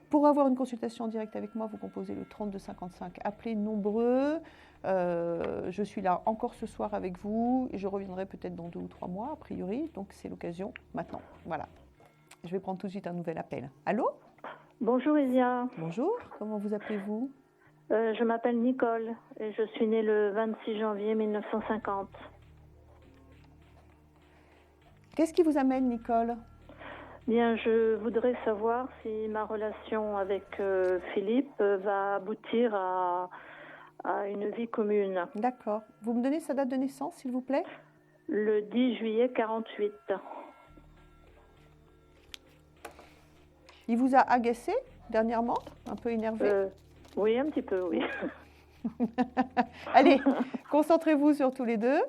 Pour avoir une consultation en direct avec moi, vous composez le 3255. Appelez nombreux. Je suis là encore ce soir avec vous. Et je reviendrai peut-être dans 2 ou 3 mois, a priori. Donc, c'est l'occasion maintenant. Voilà. Je vais prendre tout de suite un nouvel appel. Allô ? Bonjour Isia. Bonjour. Comment vous appelez-vous ? Je m'appelle Nicole et je suis née le 26 janvier 1950. Qu'est-ce qui vous amène, Nicole ? Bien, je voudrais savoir si ma relation avec Philippe va aboutir à une vie commune. D'accord. Vous me donnez sa date de naissance, s'il vous plaît ? Le 10 juillet 48. Il vous a agacé dernièrement ? Un peu énervé ? Oui, un petit peu, oui. Allez, concentrez-vous sur tous les deux.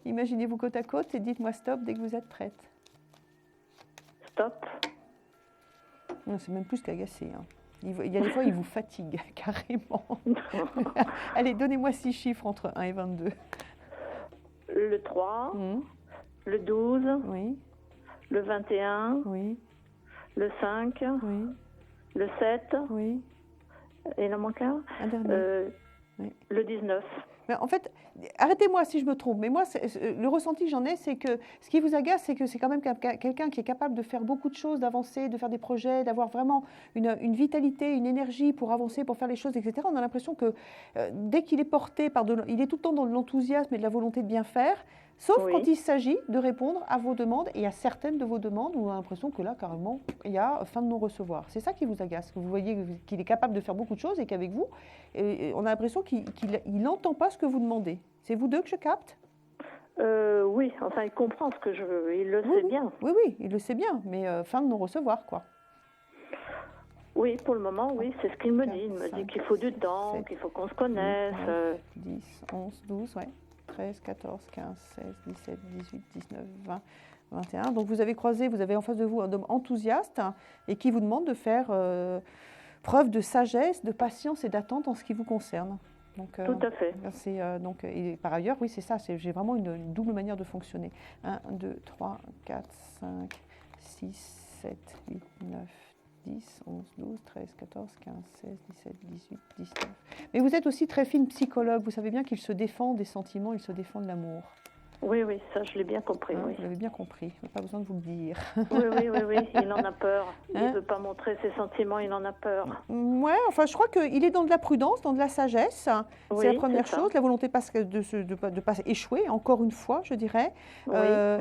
Imaginez-vous côte à côte et dites-moi stop dès que vous êtes prête. Stop. Non, c'est même plus qu'agacé. Hein. Il y a des fois, il vous fatigue carrément. Allez, donnez-moi 6 chiffres entre 1 et 22. Le 3, le 12, oui. Le 21, oui. Le 5, oui. Le 7, oui. Et il en manque un dernier. Oui. Le 19. Mais en fait, arrêtez-moi si je me trompe, mais moi, le ressenti que j'en ai, c'est que ce qui vous agace, c'est que c'est quand même quelqu'un qui est capable de faire beaucoup de choses, d'avancer, de faire des projets, d'avoir vraiment une vitalité, une énergie pour avancer, pour faire les choses, etc. On a l'impression que dès qu'il est porté par il est tout le temps dans l'enthousiasme et de la volonté de bien faire, sauf quand il s'agit de répondre à vos demandes et à certaines de vos demandes où on a l'impression que là, carrément, il y a fin de non-recevoir. C'est ça qui vous agace, que vous voyez qu'il est capable de faire beaucoup de choses et qu'avec vous, on a l'impression qu'il n'entend pas ce que vous demandez. C'est vous deux que je capte ? Oui, enfin, il comprend ce que je veux, il le sait bien. Oui, il le sait bien, mais fin de non-recevoir, quoi. Oui, pour le moment, oui, c'est ce qu'il me dit. Il me dit qu'il faut du temps, 7, qu'il faut qu'on se connaisse. 10, 11, 12, ouais. 13, 14, 15, 16, 17, 18, 19, 20, 21. Donc vous avez en face de vous un homme enthousiaste et qui vous demande de faire preuve de sagesse, de patience et d'attente en ce qui vous concerne. Donc, tout à fait. Et par ailleurs, oui, c'est ça, j'ai vraiment une double manière de fonctionner. 1, 2, 3, 4, 5, 6, 7, 8, 9, 10, 11, 12, 13, 14, 15, 16, 17, 18, 19. Mais vous êtes aussi très fine psychologue. Vous savez bien qu'il se défend des sentiments, il se défend de l'amour. Oui, ça je l'ai bien compris. Hein, oui. vous l'avez bien compris, il n'y a pas besoin de vous le dire. Oui, il en a peur. Il Hein ne veut pas montrer ses sentiments, il en a peur. Ouais, enfin, je crois qu'il est dans de la prudence, dans de la sagesse. Oui, c'est la première c'est ça. chose, la volonté de pas échouer, encore une fois, je dirais. Oui.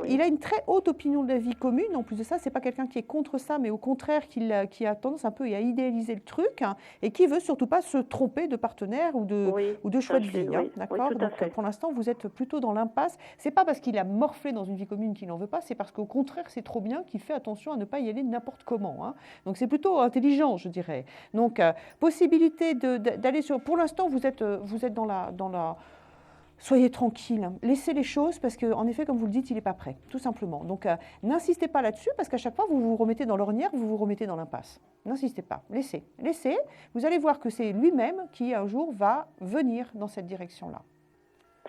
Il a une très haute opinion de la vie commune. En plus de ça, c'est pas quelqu'un qui est contre ça, mais au contraire, qui a tendance un peu à idéaliser le truc et qui veut surtout pas se tromper de partenaire ou de choix de vie. D'accord. tout à Donc, fait. pour l'instant, vous êtes plutôt dans l'impasse. C'est pas parce qu'il a morflé dans une vie commune qu'il n'en veut pas, c'est parce qu'au contraire, c'est trop bien qu'il fait attention à ne pas y aller n'importe comment. Hein. Donc, c'est plutôt intelligent, je dirais. Donc, possibilité d'aller sur. Pour l'instant, vous êtes dans la. Soyez tranquille, laissez les choses parce qu'en effet, comme vous le dites, il n'est pas prêt, tout simplement. Donc, n'insistez pas là-dessus parce qu'à chaque fois, vous vous remettez dans l'ornière, vous vous remettez dans l'impasse. N'insistez pas, laissez. Vous allez voir que c'est lui-même qui, un jour, va venir dans cette direction-là.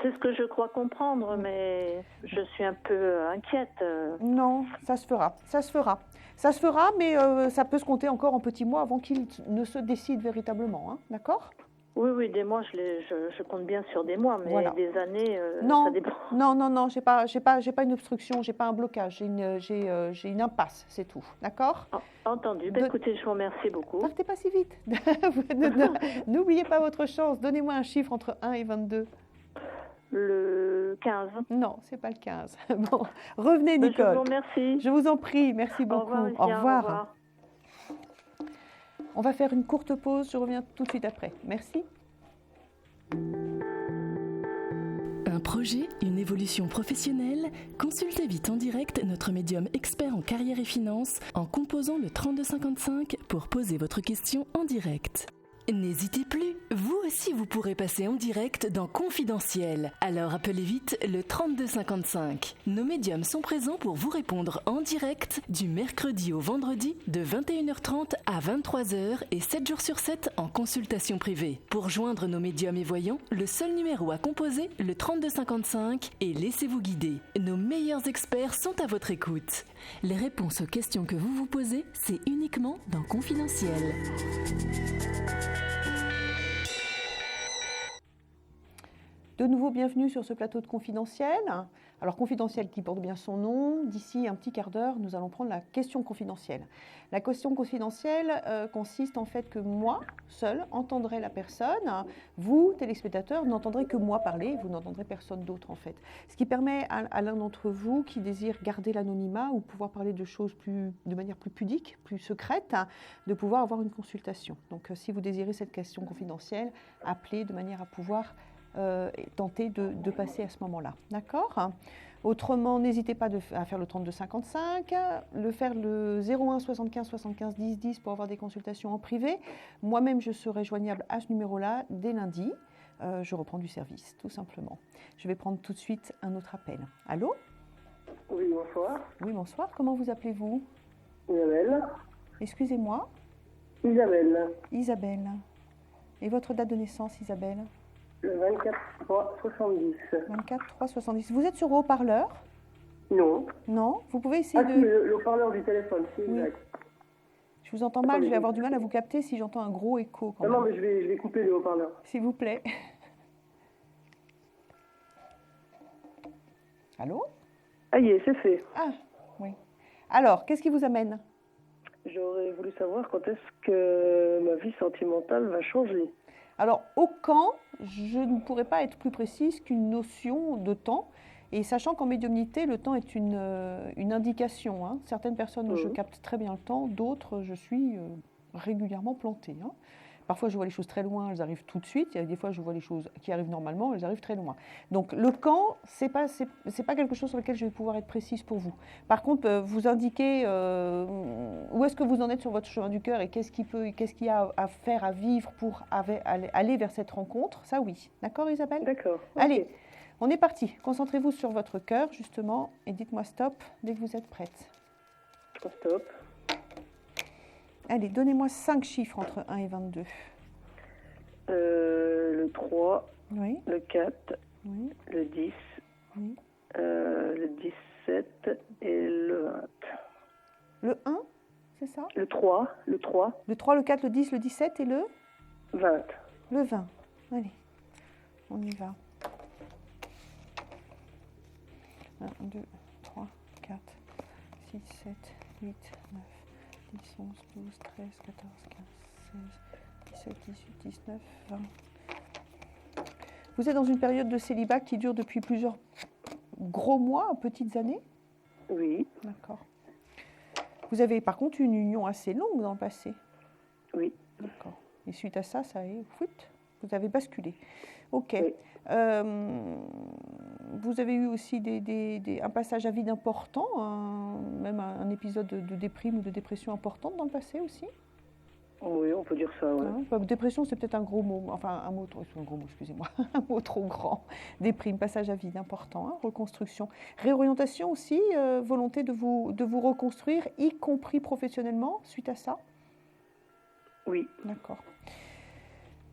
C'est ce que je crois comprendre, mais je suis un peu inquiète. Non, ça se fera, mais ça peut se compter encore en petits mois avant qu'il ne se décide véritablement, hein, d'accord ? Oui, des mois, je compte bien sur des mois, mais voilà. Des années, non, ça dépend. Non, j'ai pas une obstruction, j'ai pas un blocage, j'ai une impasse, c'est tout, d'accord ? Entendu. Écoutez, je vous remercie beaucoup. Partez pas si vite. N'oubliez pas votre chance, donnez-moi un chiffre entre 1 et 22. Le 15. Non, c'est pas le 15. Bon, revenez, Nicole. Je vous remercie. Je vous en prie, merci beaucoup. Au revoir. On va faire une courte pause, je reviens tout de suite après. Merci. Un projet, une évolution professionnelle? Consultez vite en direct notre médium expert en carrière et finance en composant le 3255 pour poser votre question en direct. N'hésitez plus, vous aussi vous pourrez passer en direct dans Confidentiel. Alors appelez vite le 3255. Nos médiums sont présents pour vous répondre en direct du mercredi au vendredi de 21h30 à 23h et 7 jours sur 7 en consultation privée. Pour joindre nos médiums et voyants, le seul numéro à composer, le 3255 et laissez-vous guider. Nos meilleurs experts sont à votre écoute. Les réponses aux questions que vous vous posez, c'est uniquement dans Confidentiel. De nouveau, bienvenue sur ce plateau de Confidentiel. Alors, Confidentiel qui porte bien son nom. D'ici un petit quart d'heure, nous allons prendre la question confidentielle. La question confidentielle consiste en fait que moi, seul, entendrai la personne. Vous, téléspectateurs, n'entendrez que moi parler. Vous n'entendrez personne d'autre en fait. Ce qui permet à l'un d'entre vous qui désire garder l'anonymat ou pouvoir parler de choses de manière plus pudique, plus secrète, de pouvoir avoir une consultation. Donc, si vous désirez cette question confidentielle, appelez de manière à pouvoir tenter de passer à ce moment-là. D'accord ? Autrement, n'hésitez pas à faire le 3255, faire le 01 75 75 10 10 pour avoir des consultations en privé. Moi-même, je serai joignable à ce numéro-là dès lundi. Je reprends du service, tout simplement. Je vais prendre tout de suite un autre appel. Allô ? Oui, bonsoir. Oui, bonsoir. Comment vous appelez-vous ? Isabelle. Excusez-moi ? Isabelle. Isabelle. Et votre date de naissance, Isabelle ? Le 24/3/70. 24/3/70. Vous êtes sur haut-parleur ? Non. Non ? Vous pouvez essayer de... le haut-parleur du téléphone, c'est oui. exact. Je vous entends mal, je vais avoir du mal à vous capter si j'entends un gros écho. Non, mais je vais couper le haut-parleur. S'il vous plaît. Allô ? Ah, y est, c'est fait. Ah, oui. Alors, qu'est-ce qui vous amène ? J'aurais voulu savoir quand est-ce que ma vie sentimentale va changer. Alors, au quand, je ne pourrais pas être plus précise qu'une notion de temps. Et sachant qu'en médiumnité, le temps est une indication. Hein. Certaines personnes, je capte très bien le temps. D'autres, je suis régulièrement plantée. Hein. Parfois, je vois les choses très loin, elles arrivent tout de suite. Il y a des fois, je vois les choses qui arrivent normalement, elles arrivent très loin. Donc, le quand, c'est pas quelque chose sur lequel je vais pouvoir être précise pour vous. Par contre, vous indiquer où est-ce que vous en êtes sur votre chemin du cœur et qu'est-ce qu'il y a à faire, à vivre pour aller vers cette rencontre. Ça, oui. D'accord, Isabelle ? D'accord. Allez, okay. On est parti. Concentrez-vous sur votre cœur, justement, et dites-moi stop dès que vous êtes prête. Stop. Allez, donnez-moi 5 chiffres entre 1 et 22. Le 3, oui. Le 4, oui. Le 10, oui. Le 17 et le 20. Le 1, c'est ça ? Le 3. Le 3, le 4, le 10, le 17 et le 20. Le 20. Allez, on y va. 1, 2, 3, 4, 6, 7, 8, 9, 10, 11, 12, 13, 14, 15, 16, 17, 18, 19, 20. Vous êtes dans une période de célibat qui dure depuis plusieurs gros mois, petites années? Oui. D'accord. Vous avez par contre une union assez longue dans le passé? Oui. D'accord. Et suite à ça, vous avez basculé. Ok. Oui. Vous avez eu aussi un passage à vide important, même un épisode de déprime ou de dépression importante dans le passé aussi? Oui, on peut dire ça, ouais. Dépression, c'est peut-être un gros mot, enfin un mot excusez-moi, un mot trop grand. Déprime, passage à vide important, reconstruction. Réorientation aussi, volonté de vous reconstruire, y compris professionnellement, suite à ça? Oui. D'accord.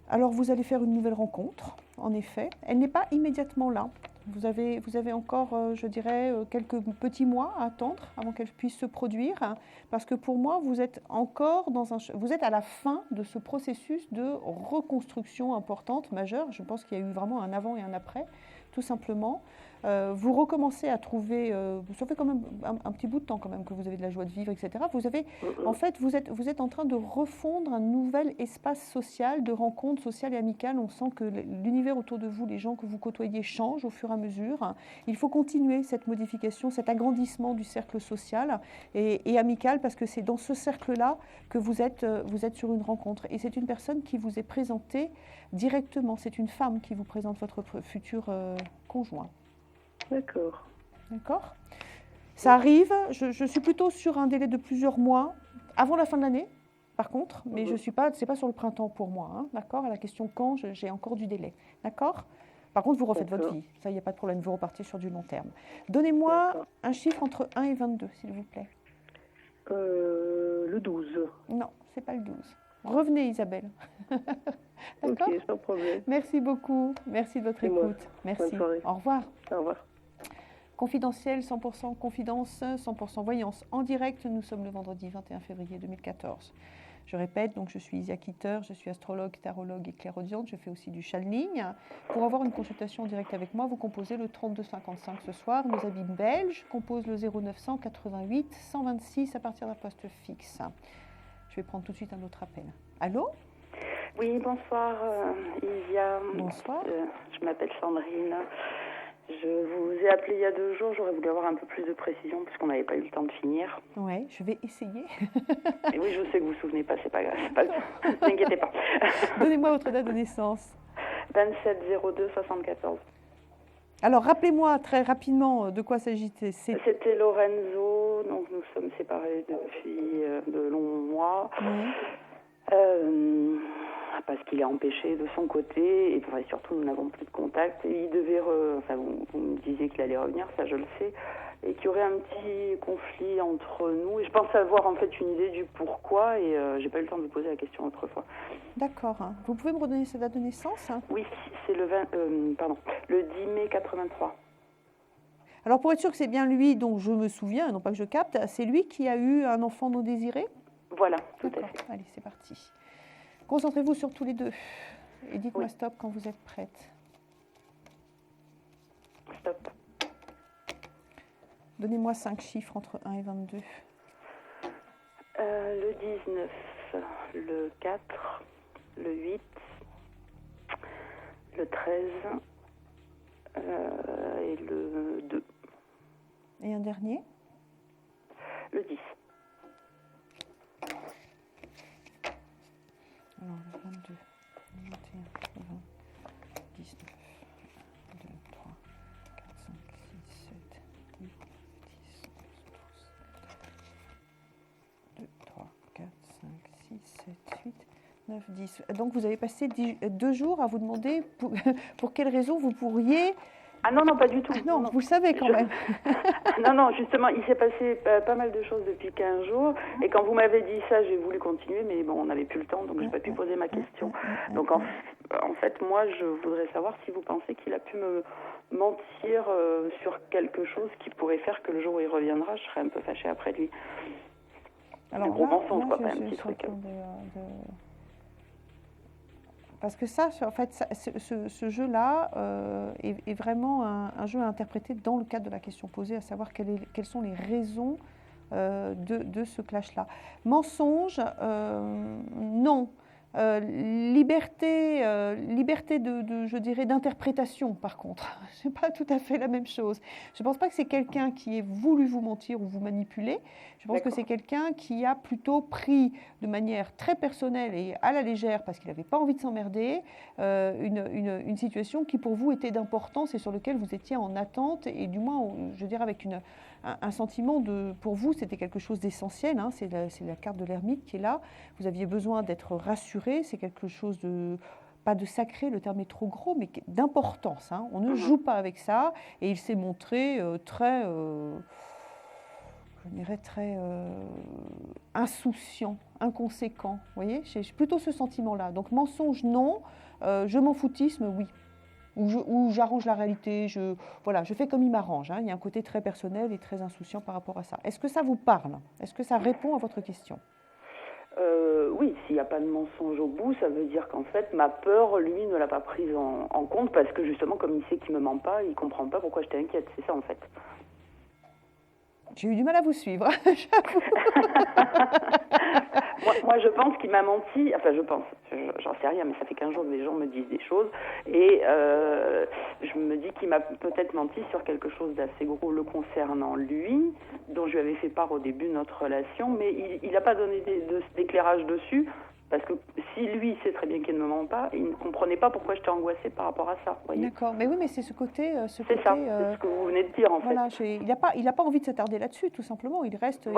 Alors, vous allez faire une nouvelle rencontre, en effet. Elle n'est pas immédiatement là. Vous avez encore, je dirais, quelques petits mois à attendre avant qu'elle puisse se produire. Parce que pour moi, vous êtes encore vous êtes à la fin de ce processus de reconstruction importante, majeure. Je pense qu'il y a eu vraiment un avant et un après, tout simplement. Vous recommencez à trouver, ça fait quand même un petit bout de temps quand même que vous avez de la joie de vivre, etc. En fait, vous êtes en train de refondre un nouvel espace social, de rencontres sociales et amicales. On sent que l'univers autour de vous, les gens que vous côtoyez changent au fur et à mesure. Il faut continuer cette modification, cet agrandissement du cercle social et amical, parce que c'est dans ce cercle-là que vous êtes sur une rencontre. Et c'est une personne qui vous est présentée directement. C'est une femme qui vous présente votre futur conjoint. D'accord. D'accord. Ça arrive, je suis plutôt sur un délai de plusieurs mois, avant la fin de l'année, par contre, mais c'est pas sur le printemps pour moi, hein, d'accord? À la question quand, j'ai encore du délai, d'accord? Par contre, vous refaites votre vie, ça, il n'y a pas de problème, vous repartez sur du long terme. Donnez-moi un chiffre entre 1 et 22, s'il vous plaît. Le 12. Non, c'est pas le 12. Revenez, Isabelle. D'accord? Ok, sans problème. Merci beaucoup, merci de votre écoute. Merci. Bonne soirée. Au revoir. Au revoir. Confidentiel, 100% confidence, 100% voyance en direct. Nous sommes le vendredi 21 février 2014. Je répète, donc je suis Isia Kitter, je suis astrologue, tarologue et clairaudiente. Je fais aussi du channeling. Pour avoir une consultation en direct avec moi, vous composez le 3255 ce soir. Nos amis belges composent le 0900 88 126 à partir d'un poste fixe. Je vais prendre tout de suite un autre appel. Allô? Oui, bonsoir Isia. Bonsoir. Je m'appelle Sandrine. Je vous ai appelé il y a 2 jours. J'aurais voulu avoir un peu plus de précision parce qu'on n'avait pas eu le temps de finir. Oui, je vais essayer. Et oui, je sais que vous ne vous souvenez pas, c'est pas grave. Ne vous inquiétez pas. Donnez-moi votre date de naissance. 27-02-74. Alors, rappelez-moi très rapidement de quoi s'agit-il. C'était Lorenzo. Donc, nous sommes séparés depuis de longs mois. Parce qu'il est empêché de son côté et surtout nous n'avons plus de contact et il devait vous me disiez qu'il allait revenir, ça je le sais, et qu'il y aurait un petit conflit entre nous et je pense avoir en fait une idée du pourquoi et j'ai pas eu le temps de vous poser la question autrefois. D'accord. Vous pouvez me redonner sa date de naissance? Oui, c'est le 10 mai 83. Alors pour être sûr que c'est bien lui dont je me souviens, non pas que je capte, c'est lui qui a eu un enfant non désiré? Voilà, tout à fait. Allez, c'est parti. Concentrez-vous sur tous les deux et dites-moi stop quand vous êtes prête. Stop. Donnez-moi 5 chiffres entre 1 et 22. Le 19, le 4, le 8, le 13 et le 2. Et un dernier? Le 10. Alors, le 22, le 21, le 20, 19, 2, 3, 4, 5, 6, 7, 8, 10, 11, 12, 2, 3, 4, 5, 6, 7, 8, 9, 10. Donc, vous avez passé 2 jours à vous demander pour quelle raison vous pourriez... Ah non, pas du tout. Ah non, vous le savez quand même. Non, justement, il s'est passé pas mal de choses depuis 15 jours. Et quand vous m'avez dit ça, j'ai voulu continuer, mais bon, on n'avait plus le temps, donc je n'ai pas pu poser ma question. Donc en fait, moi, je voudrais savoir si vous pensez qu'il a pu me mentir sur quelque chose qui pourrait faire que le jour où il reviendra, je serais un peu fâchée après lui. Alors, un gros mensonge, quoi, pas un petit truc. Parce que ça, en fait, ce jeu-là est vraiment un jeu à interpréter dans le cadre de la question posée, à savoir quelles sont les raisons de ce clash-là. Mensonge, non. Liberté je dirais, d'interprétation, par contre. Ce n'est pas tout à fait la même chose. Je ne pense pas que c'est quelqu'un qui ait voulu vous mentir ou vous manipuler. Je pense que c'est quelqu'un qui a plutôt pris de manière très personnelle et à la légère, parce qu'il n'avait pas envie de s'emmerder, une situation qui pour vous était d'importance et sur laquelle vous étiez en attente, et du moins, je dirais, avec un sentiment pour vous, c'était quelque chose d'essentiel, hein, c'est la carte de l'ermite qui est là, vous aviez besoin d'être rassuré, c'est quelque chose pas de sacré, le terme est trop gros, mais d'importance, hein. On ne joue pas avec ça, et il s'est montré très, je dirais très insouciant, inconséquent, vous voyez, j'ai plutôt ce sentiment-là, donc mensonge non, je m'en foutisme oui. Où j'arrange la réalité, je fais comme il m'arrange. Hein. Il y a un côté très personnel et très insouciant par rapport à ça. Est-ce que ça vous parle? Est-ce que ça répond à votre question? Oui, s'il n'y a pas de mensonge au bout, ça veut dire qu'en fait, ma peur, lui, ne l'a pas prise en compte parce que justement, comme il sait qu'il ne me ment pas, il ne comprend pas pourquoi j'étais inquiète. C'est ça, en fait. J'ai eu du mal à vous suivre. moi, je pense qu'il m'a menti. Enfin, je pense. J'en sais rien, mais ça fait 15 jours que des gens me disent des choses. Et je me dis qu'il m'a peut-être menti sur quelque chose d'assez gros le concernant lui, dont je lui avais fait part au début de notre relation. Mais il n'a pas donné d'éclairage dessus. Parce que si lui sait très bien qu'il ne me ment pas, il ne comprenait pas pourquoi j'étais angoissée par rapport à ça. D'accord, mais oui, mais c'est ce côté... c'est ça, c'est ce que vous venez de dire en fait. Il n'a pas envie de s'attarder là-dessus, tout simplement. Il reste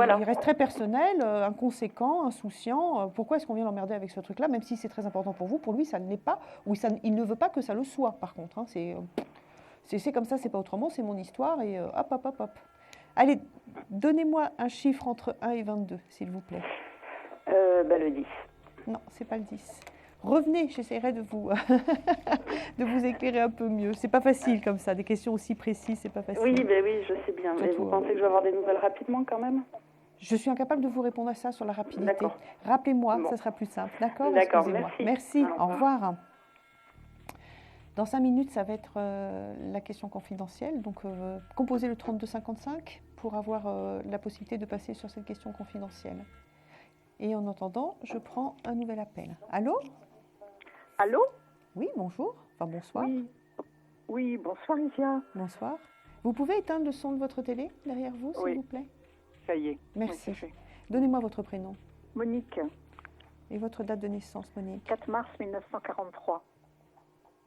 très personnel, inconséquent, insouciant. Pourquoi est-ce qu'on vient l'emmerder avec ce truc-là, même si c'est très important pour vous? Pour lui, ça ne l'est pas, ou il ne veut pas que ça le soit, par contre. Hein. C'est comme ça, c'est pas autrement, c'est mon histoire, et hop. Allez, donnez-moi un chiffre entre 1 et 22, s'il vous plaît. Le 10. Non, c'est pas le 10. Revenez, j'essaierai de vous éclairer un peu mieux. C'est pas facile comme ça, des questions aussi précises, c'est pas facile. Oui, je sais bien. Mais vous pensez que je vais avoir des nouvelles rapidement quand même? Je suis incapable de vous répondre à ça sur la rapidité. D'accord. Rappelez-moi, ça sera plus simple. D'accord, merci. Au revoir. Dans 5 minutes, ça va être la question confidentielle. Donc, composez le 3255 pour avoir la possibilité de passer sur cette question confidentielle. Et en attendant, je prends un nouvel appel. Allô? Allô? Oui, bonjour. Enfin, bonsoir. Oui, bonsoir, Isia. Bonsoir. Vous pouvez éteindre le son de votre télé derrière vous, s'il vous plaît? Ça y est. Merci. Donnez-moi votre prénom. Monique. Et votre date de naissance, Monique? 4 mars 1943.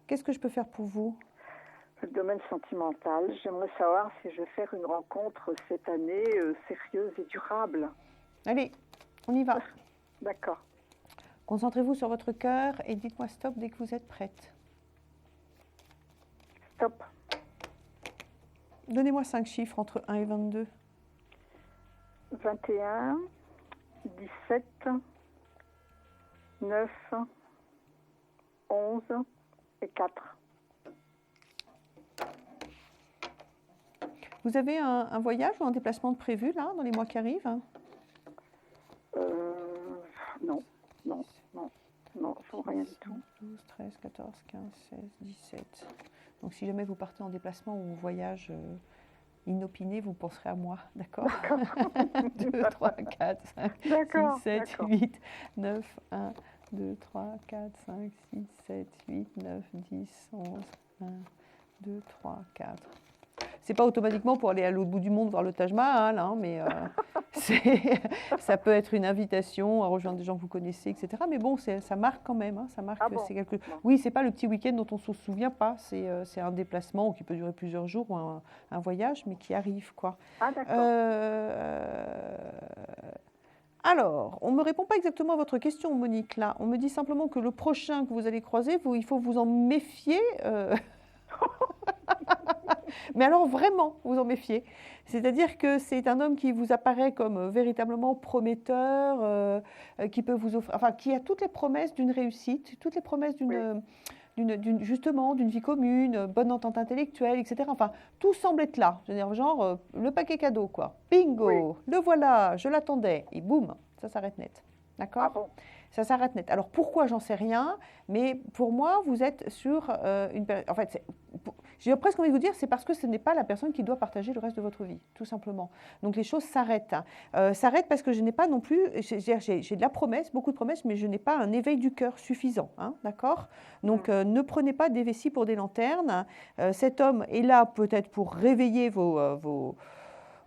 Qu'est-ce que je peux faire pour vous? Le domaine sentimental. J'aimerais savoir si je vais faire une rencontre cette année sérieuse et durable. Allez, on y va. D'accord. Concentrez-vous sur votre cœur et dites-moi stop dès que vous êtes prête. Stop. Donnez-moi 5 chiffres entre 1 et 22. 21, 17, 9, 11 et 4. Vous avez un voyage ou un déplacement de prévu là, dans les mois qui arrivent? Non, je vois rien du tout. 12, 13, 14, 15, 16, 17. Donc si jamais vous partez en déplacement ou en voyage inopiné, vous penserez à moi, d'accord? 2, 3, 4, 5, 6, 7, 8, 9, 1, 2, 3, 4, 5, 6, 7, 8, 9, 10, 11, 1, 2, 3, 4. C'est pas automatiquement pour aller à l'autre bout du monde voir le Taj Mahal, hein, mais ça peut être une invitation à rejoindre des gens que vous connaissez, etc. Mais bon, ça marque quand même. Hein, ça marque. C'est quelque... Oui, c'est pas le petit week-end dont on se souvient pas. C'est un déplacement qui peut durer plusieurs jours ou un voyage, mais qui arrive, quoi. Ah d'accord. Alors, on ne me répond pas exactement à votre question, Monique. Là, on me dit simplement que le prochain que vous allez croiser, il faut vous en méfier. Mais alors vraiment, vous en méfiez. C'est-à-dire que c'est un homme qui vous apparaît comme véritablement prometteur, qui peut vous offrir, enfin, qui a toutes les promesses d'une réussite, toutes les promesses justement d'une vie commune, bonne entente intellectuelle, etc. Enfin, tout semble être là. Je veux dire, genre le paquet cadeau, quoi. Bingo, le voilà, je l'attendais, et boum, ça s'arrête net. D'accord ? Ah bon. Ça s'arrête net. Alors pourquoi, j'en sais rien, mais pour moi, vous êtes sur une période... En fait, j'ai presque envie de vous dire, c'est parce que ce n'est pas la personne qui doit partager le reste de votre vie, tout simplement. Donc les choses s'arrêtent. S'arrêtent parce que je n'ai pas non plus... J'ai de la promesse, beaucoup de promesses, mais je n'ai pas un éveil du cœur suffisant, hein, d'accord? Donc ne prenez pas des vessies pour des lanternes. Cet homme est là peut-être pour réveiller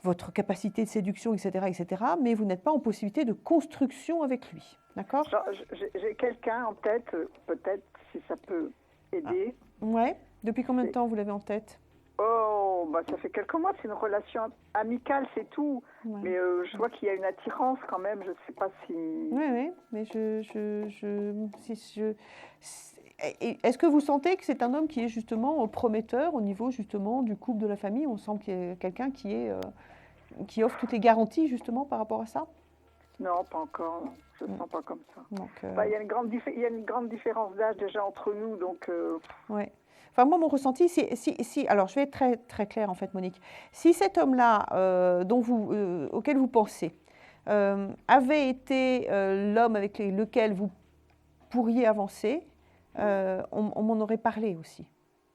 votre capacité de séduction, etc., mais vous n'êtes pas en possibilité de construction avec lui. D'accord? J'ai quelqu'un en tête, peut-être, si ça peut aider. Ouais. Depuis combien de temps vous l'avez en tête? Oh, ça fait quelques mois, c'est une relation amicale, c'est tout. Ouais. Mais je vois qu'il y a une attirance quand même, je ne sais pas si... Oui, mais est-ce que vous sentez que c'est un homme qui est justement prometteur au niveau justement du couple, de la famille? On sent qu'il y a quelqu'un qui offre toutes les garanties justement par rapport à ça? Non, pas encore. Je ne sens pas comme ça. Donc, il y a une grande différence d'âge déjà entre nous, donc... Ouais. Enfin, moi, mon ressenti, alors je vais être très, très claire en fait, Monique. Si cet homme-là, auquel vous pensez, avait été l'homme avec lequel vous pourriez avancer, on m'en aurait parlé aussi.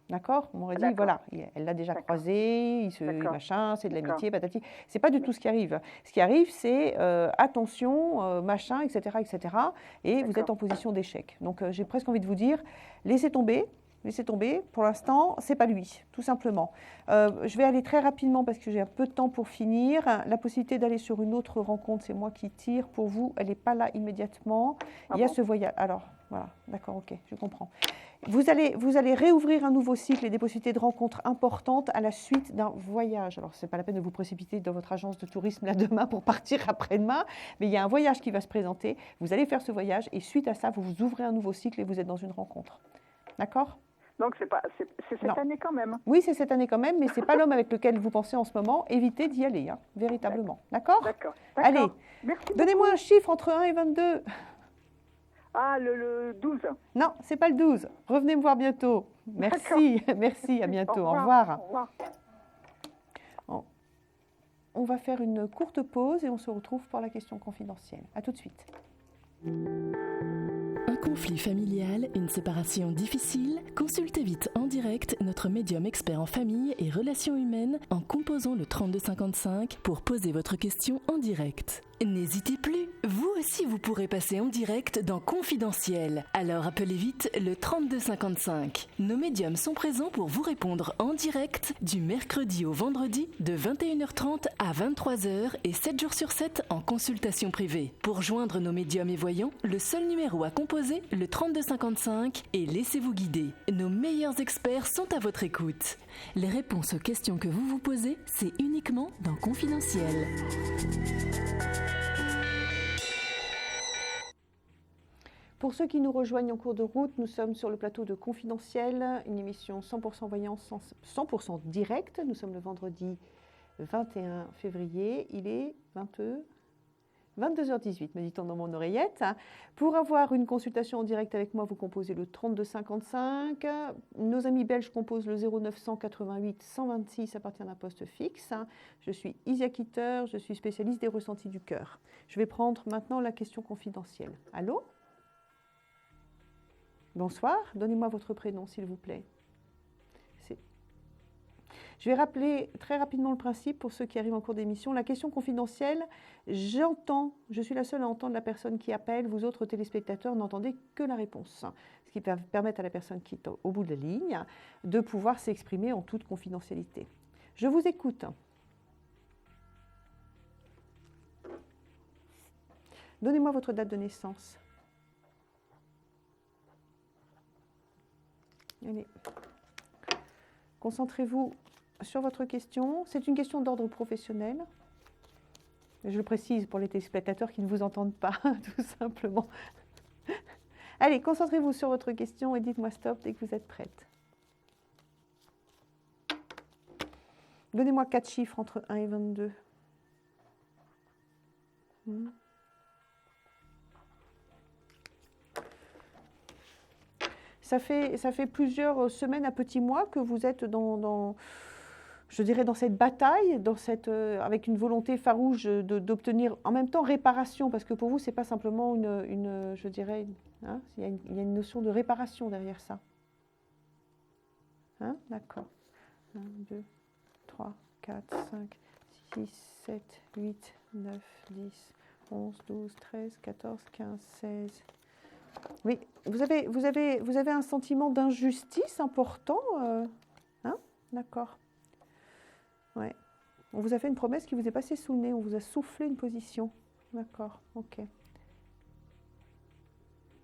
D'accord? On m'aurait dit, voilà, elle l'a déjà croisé, machin, c'est de l'amitié, patati. C'est pas du tout ce qui arrive. Ce qui arrive, c'est attention, machin, etc., etc. Et vous êtes en position d'échec. Donc, j'ai presque envie de vous dire, laissez tomber. Pour l'instant, c'est pas lui, tout simplement. Je vais aller très rapidement parce que j'ai un peu de temps pour finir. La possibilité d'aller sur une autre rencontre, c'est moi qui tire. Pour vous, elle n'est pas là immédiatement. Il y a ce voyage. Alors, voilà, d'accord, ok, je comprends. Vous allez réouvrir un nouveau cycle et des possibilités de rencontres importantes à la suite d'un voyage. Alors, ce n'est pas la peine de vous précipiter dans votre agence de tourisme là demain pour partir après-demain, mais il y a un voyage qui va se présenter. Vous allez faire ce voyage et suite à ça, vous ouvrez un nouveau cycle et vous êtes dans une rencontre. D'accord ? Donc, c'est cette année quand même. Oui, c'est cette année quand même, mais ce n'est pas l'homme avec lequel vous pensez en ce moment. Évitez d'y aller, hein, véritablement. D'accord ? D'accord. Allez, merci donnez-moi un chiffre entre 1 et 22. Ah, le 12. Non, ce n'est pas le 12. Revenez me voir bientôt. Merci, merci, à bientôt. Au revoir. Au revoir. On va faire une courte pause et on se retrouve pour la question confidentielle. À tout de suite. Un conflit familial, une séparation difficile? Consultez vite en direct notre médium expert en famille et relations humaines en composant le 3255 pour poser votre question en direct. N'hésitez plus, vous aussi vous pourrez passer en direct dans Confidentiel. Alors appelez vite le 3255. Nos médiums sont présents pour vous répondre en direct du mercredi au vendredi de 21h30 à 23h et 7 jours sur 7 en consultation privée. Pour joindre nos médiums et voyants, le seul numéro à composer, le 3255 et laissez-vous guider. Nos meilleurs experts sont à votre écoute. Les réponses aux questions que vous vous posez, c'est uniquement dans Confidentiel. Pour ceux qui nous rejoignent en cours de route, nous sommes sur le plateau de Confidentiel, une émission 100% voyance, 100% directe. Nous sommes le vendredi 21 février, il est 22h18, me dit-on dans mon oreillette. Pour avoir une consultation en direct avec moi, vous composez le 3255. Nos amis belges composent le 0988 126 à partir d'un poste fixe. Je suis Isia Kitter, je suis spécialiste des ressentis du cœur. Je vais prendre maintenant la question confidentielle. Allô ? Bonsoir, donnez-moi votre prénom s'il vous plaît. Je vais rappeler très rapidement le principe pour ceux qui arrivent en cours d'émission. La question confidentielle, je suis la seule à entendre la personne qui appelle. Vous autres téléspectateurs n'entendez que la réponse. Ce qui va permettre à la personne qui est au bout de la ligne de pouvoir s'exprimer en toute confidentialité. Je vous écoute. Donnez-moi votre date de naissance. Allez. Concentrez-vous sur votre question. C'est une question d'ordre professionnel. Je le précise pour les téléspectateurs qui ne vous entendent pas, tout simplement. Allez, concentrez-vous sur votre question et dites-moi stop dès que vous êtes prête. Donnez-moi 4 chiffres entre 1 et 22. Ça fait plusieurs semaines à petits mois que vous êtes dans je dirais, dans cette bataille, avec une volonté farouche d'obtenir en même temps réparation, parce que pour vous, ce n'est pas simplement je dirais, hein, il y a une notion de réparation derrière ça. Hein, d'accord. 1, 2, 3, 4, 5, 6, 7, 8, 9, 10, 11, 12, 13, 14, 15, 16. Oui, vous avez un sentiment d'injustice important, hein? D'accord. Ouais. On vous a fait une promesse qui vous est passée sous le nez, on vous a soufflé une position. D'accord, ok.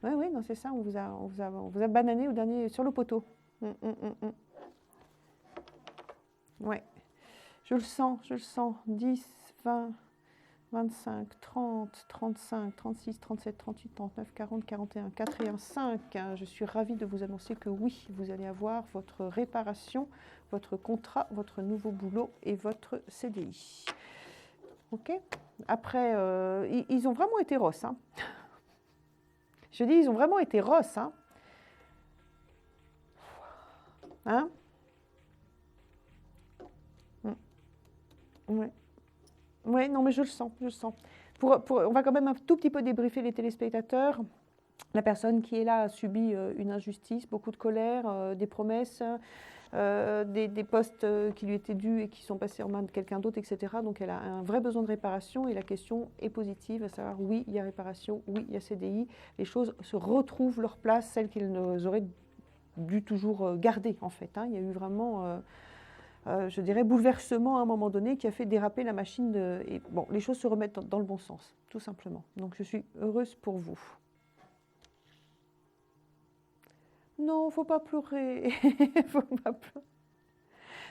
Oui, non, c'est ça, on vous a banané au dernier, sur le poteau. Ouais. Je le sens. 10, 20, 25, 30, 35, 36, 37, 38, 39, 40, 41, 4 et 1, 5. Je suis ravie de vous annoncer que oui, vous allez avoir votre réparation, votre contrat, votre nouveau boulot et votre CDI. Ok. Après, ils ont vraiment été rosses. Hein. Je dis, ils ont vraiment été rosses. Hein. Hein? Ouais. Oui, non, mais je le sens. On va quand même un tout petit peu débriefer les téléspectateurs. La personne qui est là a subi une injustice, beaucoup de colère, des promesses, des postes qui lui étaient dus et qui sont passés en main de quelqu'un d'autre, etc. Donc elle a un vrai besoin de réparation et la question est positive, à savoir oui, il y a réparation, oui, il y a CDI. Les choses se retrouvent leur place, celles qu'ils auraient dû toujours garder en fait. Hein. Il y a eu vraiment... je dirais, bouleversement à un moment donné qui a fait déraper la machine. Et bon, les choses se remettent dans le bon sens, tout simplement. Donc, je suis heureuse pour vous. Non, il ne faut pas pleurer. Faut pas pleurer.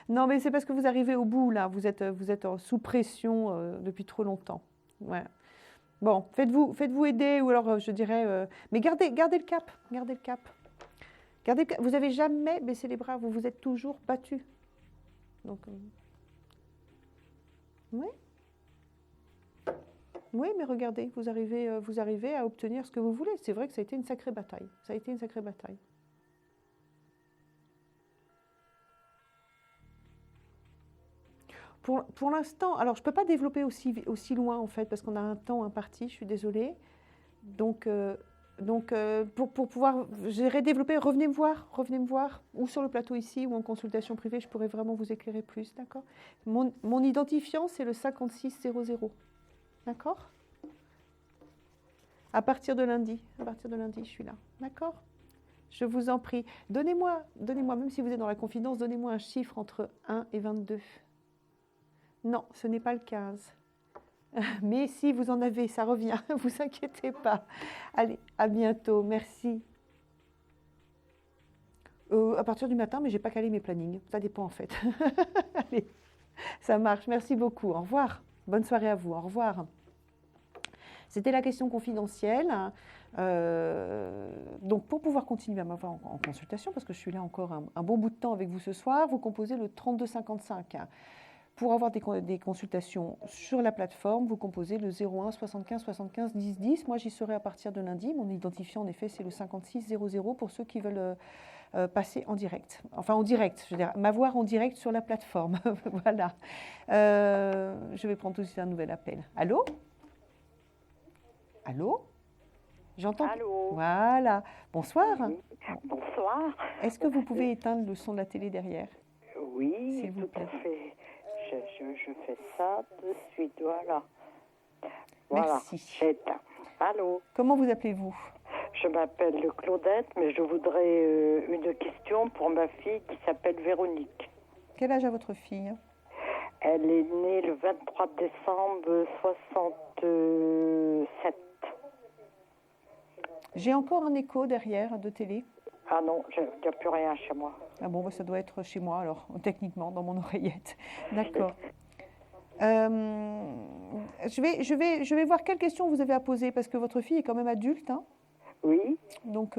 Non, mais c'est parce que vous arrivez au bout, là. Vous êtes sous pression depuis trop longtemps. Ouais. Bon, faites-vous aider, ou alors, je dirais... mais gardez le cap. Gardez le cap. Vous n'avez jamais baissé les bras. Vous vous êtes toujours battu. Donc, oui, mais regardez, vous arrivez à obtenir ce que vous voulez. C'est vrai que ça a été une sacrée bataille. Pour l'instant, alors je ne peux pas développer aussi loin en fait, parce qu'on a un temps imparti, je suis désolée. Donc, pour pouvoir développer, revenez me voir, ou sur le plateau ici, ou en consultation privée, je pourrais vraiment vous éclairer plus, d'accord ? Mon identifiant, c'est le 5600, d'accord ? À partir de lundi, je suis là, d'accord ? Je vous en prie. Donnez-moi, même si vous êtes dans la confidence, donnez-moi un chiffre entre 1 et 22. Non, ce n'est pas le 15. Mais si vous en avez, ça revient, ne vous inquiétez pas. Allez, à bientôt, merci. À partir du matin, mais je n'ai pas calé mes plannings, ça dépend en fait. Allez, ça marche, merci beaucoup, au revoir. Bonne soirée à vous, au revoir. C'était la question confidentielle. Donc pour pouvoir continuer à m'avoir en consultation, parce que je suis là encore un bon bout de temps avec vous ce soir, vous composez le 3255. Pour avoir des consultations sur la plateforme, vous composez le 01 75 75 10 10. Moi, j'y serai à partir de lundi. Mon identifiant, en effet, c'est le 5600 pour ceux qui veulent passer en direct. Enfin, en direct, je veux dire, m'avoir en direct sur la plateforme. Voilà. Je vais prendre tout de suite un nouvel appel. Allô ? Allô ? J'entends. Allô ? Voilà. Bonsoir. Oui. Bonsoir. Est-ce que vous pouvez éteindre le son de la télé derrière ? Oui, s'il vous plaît. Tout à fait. Je fais ça de suite, voilà. Merci. Éteint. Allô. Comment vous appelez-vous ? Je m'appelle Claudette, mais je voudrais une question pour ma fille qui s'appelle Véronique. Quel âge a votre fille ? Elle est née le 23 décembre 67. J'ai encore un écho derrière de télé. Ah non, il n'y a plus rien chez moi. Ah bon, ça doit être chez moi alors, techniquement, dans mon oreillette. D'accord. Je vais voir quelles questions vous avez à poser, parce que votre fille est quand même adulte. Hein. Oui. Donc,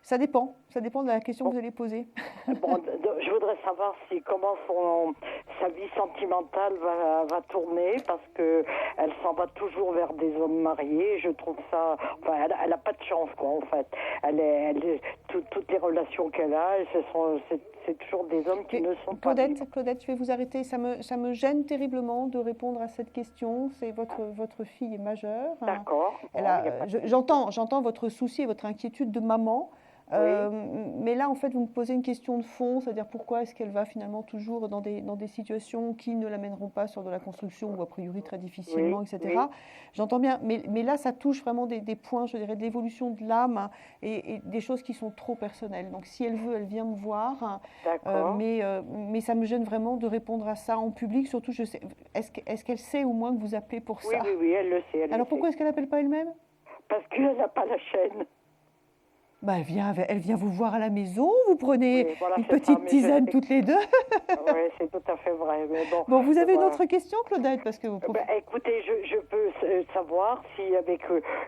ça dépend de la question que vous allez poser. Bon, je voudrais savoir comment sa vie sentimentale va tourner parce que elle s'en va toujours vers des hommes mariés. Je trouve ça, enfin, elle a pas de chance, quoi, en fait. Toutes les relations qu'elle a, c'est toujours des hommes qui ne sont pas libres. Claudette, je vais vous arrêter. Ça me gêne terriblement de répondre à cette question. C'est votre fille est majeure. D'accord. J'entends votre souci et votre inquiétude de maman. Mais là, en fait, vous me posez une question de fond, c'est-à-dire pourquoi est-ce qu'elle va finalement toujours dans des situations qui ne l'amèneront pas sur de la construction ou a priori très difficilement, etc. Oui. J'entends bien, mais là, ça touche vraiment des points, je dirais, de l'évolution de l'âme et des choses qui sont trop personnelles. Donc, si elle veut, elle vient me voir. Mais ça me gêne vraiment de répondre à ça en public. Surtout, je sais, est-ce qu'elle sait au moins que vous appelez pour ça? Oui, elle le sait. Alors, pourquoi est-ce qu'elle n'appelle pas elle-même? Parce qu'elle n'a pas la chaîne. Bah, elle vient vous voir à la maison, vous prenez une petite tisane toutes les deux. Oui, c'est tout à fait vrai. Mais bon, vous avez une autre question, Claudette, parce que vous écoutez, je peux savoir si avec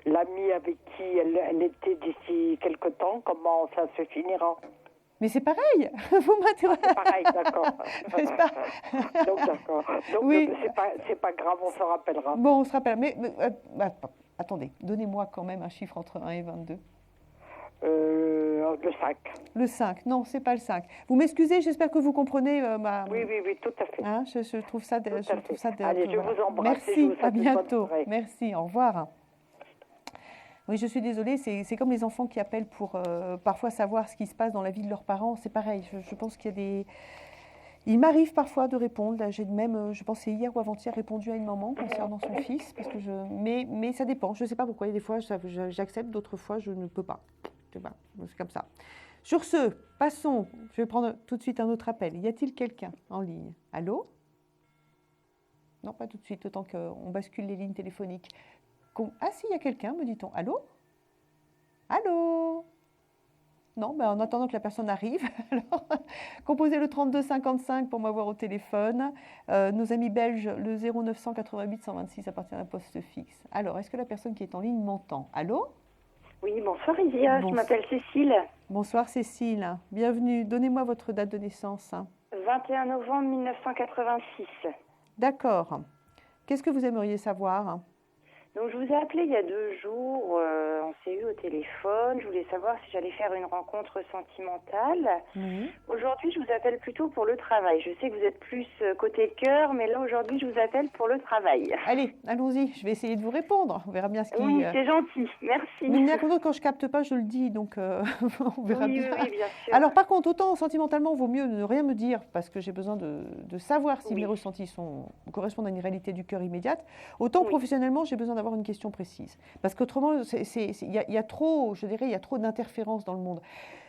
l'ami avec qui elle était d'ici quelque temps, comment ça se finira. Mais c'est pareil, vous m'interrogez. C'est pareil, d'accord. Donc d'accord. Donc oui. C'est pas grave, on se rappellera. Bon, on se rappelle. Mais attendez, donnez-moi quand même un chiffre entre 1 et 22. Le 5. Le 5, non, c'est pas le 5. Vous m'excusez, j'espère que vous comprenez ma... Oui, tout à fait. Hein, je trouve ça... Allez, je vous embrasse. Merci, à bientôt. Merci, au revoir. Oui, je suis désolée, c'est comme les enfants qui appellent pour parfois savoir ce qui se passe dans la vie de leurs parents. C'est pareil, je pense qu'il y a des... Il m'arrive parfois de répondre. Là, j'ai même, je pense, c'est hier ou avant-hier, répondu à une maman concernant son fils. Parce que mais ça dépend, je ne sais pas pourquoi. Il y a des fois, j'accepte, d'autres fois, je ne peux pas. C'est comme ça. Sur ce, passons. Je vais prendre tout de suite un autre appel. Y a-t-il quelqu'un en ligne? Allô? Non, pas tout de suite, autant qu'on bascule les lignes téléphoniques. Ah si, il y a quelqu'un, me dit-on. Allô? Allô? Non, en attendant que la personne arrive, alors, composez le 3255 pour m'avoir au téléphone. Nos amis belges, le 0988 126 appartient à un poste fixe. Alors, est-ce que la personne qui est en ligne m'entend? Allô? Oui, bonsoir Isia, je m'appelle Cécile. Bonsoir Cécile, bienvenue. Donnez-moi votre date de naissance. 21 novembre 1986. D'accord. Qu'est-ce que vous aimeriez savoir? Donc je vous ai appelé il y a 2 jours, on s'est eu au téléphone, je voulais savoir si j'allais faire une rencontre sentimentale. Oui. Aujourd'hui, je vous appelle plutôt pour le travail. Je sais que vous êtes plus côté cœur, mais là aujourd'hui, je vous appelle pour le travail. Allez, allons-y, je vais essayer de vous répondre. On verra bien ce qui... Oui, c'est gentil, merci. Mais quand je capte pas, je le dis, donc on verra bien. Oui, bien sûr. Alors par contre, autant sentimentalement, il vaut mieux ne rien me dire, parce que j'ai besoin de savoir si mes ressentis correspondent à une réalité du cœur immédiate. Autant professionnellement, j'ai besoin d'avoir une question précise. Parce qu'autrement, il y a trop, je dirais, il y a trop d'interférences dans le monde.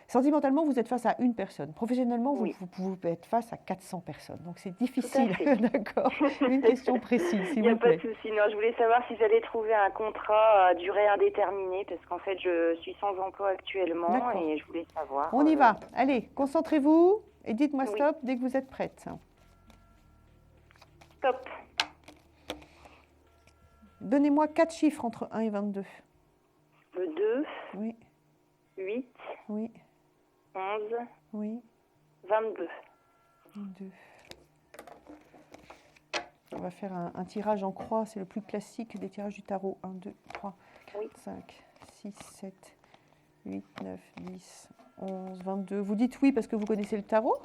Sentimentalement, vous êtes face à une personne. Professionnellement, vous pouvez être face à 400 personnes. Donc, c'est difficile, d'accord? Une question précise, s'il vous plaît. Il n'y a pas de souci. Non, je voulais savoir si j'allais trouver un contrat à durée indéterminée, parce qu'en fait, je suis sans emploi actuellement et je voulais savoir. On y va. Allez, concentrez-vous et dites-moi stop dès que vous êtes prête. Stop. Donnez-moi 4 chiffres entre 1 et 22. Le 2. Oui. 8. Oui. 11. Oui. 22. 22. On va faire un tirage en croix, c'est le plus classique des tirages du tarot. 1, 2, 3, 4, 5, 6, 7, 8, 9, 10, 11, 22. Vous dites oui parce que vous connaissez le tarot?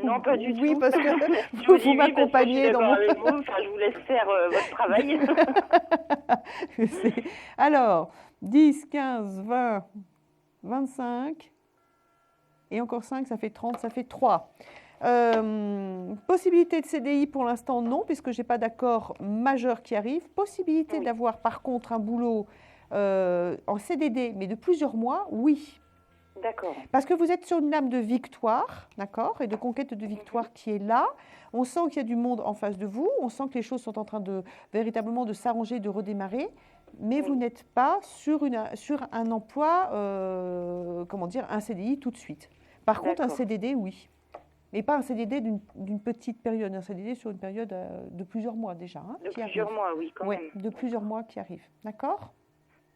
Non, pas du tout. Oui, parce que vous m'accompagnez dans mon... je vous laisse faire votre travail. Alors, 10, 15, 20, 25... Et encore 5, ça fait 30, ça fait 3. Possibilité de CDI pour l'instant, non, puisque je n'ai pas d'accord majeur qui arrive. Possibilité d'avoir par contre un boulot en CDD, mais de plusieurs mois, oui. D'accord. Parce que vous êtes sur une âme de victoire, d'accord, et de conquête de victoire qui est là. On sent qu'il y a du monde en face de vous. On sent que les choses sont en train de véritablement de s'arranger, de redémarrer. Mais vous n'êtes pas sur un emploi, un CDI tout de suite. Par contre, un CDD, oui. Mais pas un CDD d'une petite période, un CDD sur une période de plusieurs mois déjà. De plusieurs mois, oui, quand même. Oui, de plusieurs mois qui arrivent. D'accord ?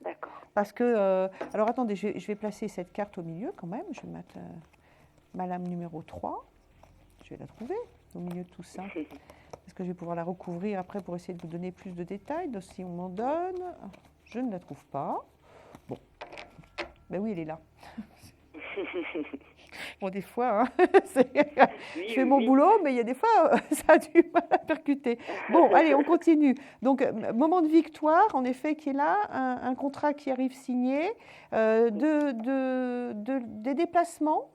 D'accord. Parce que, alors attendez, je vais placer cette carte au milieu quand même. Je vais mettre ma lame numéro 3. Je vais la trouver. au milieu de tout ça. Est-ce que je vais pouvoir la recouvrir après pour essayer de vous donner plus de détails? Donc, si on m'en donne, je ne la trouve pas. Bon, ben oui, elle est là. Bon, des fois, hein, je fais mon boulot, mais il y a des fois, ça a du mal à percuter. Bon, allez, on continue. Donc, moment de victoire, en effet, qui est là, un contrat qui arrive signé, des déplacements.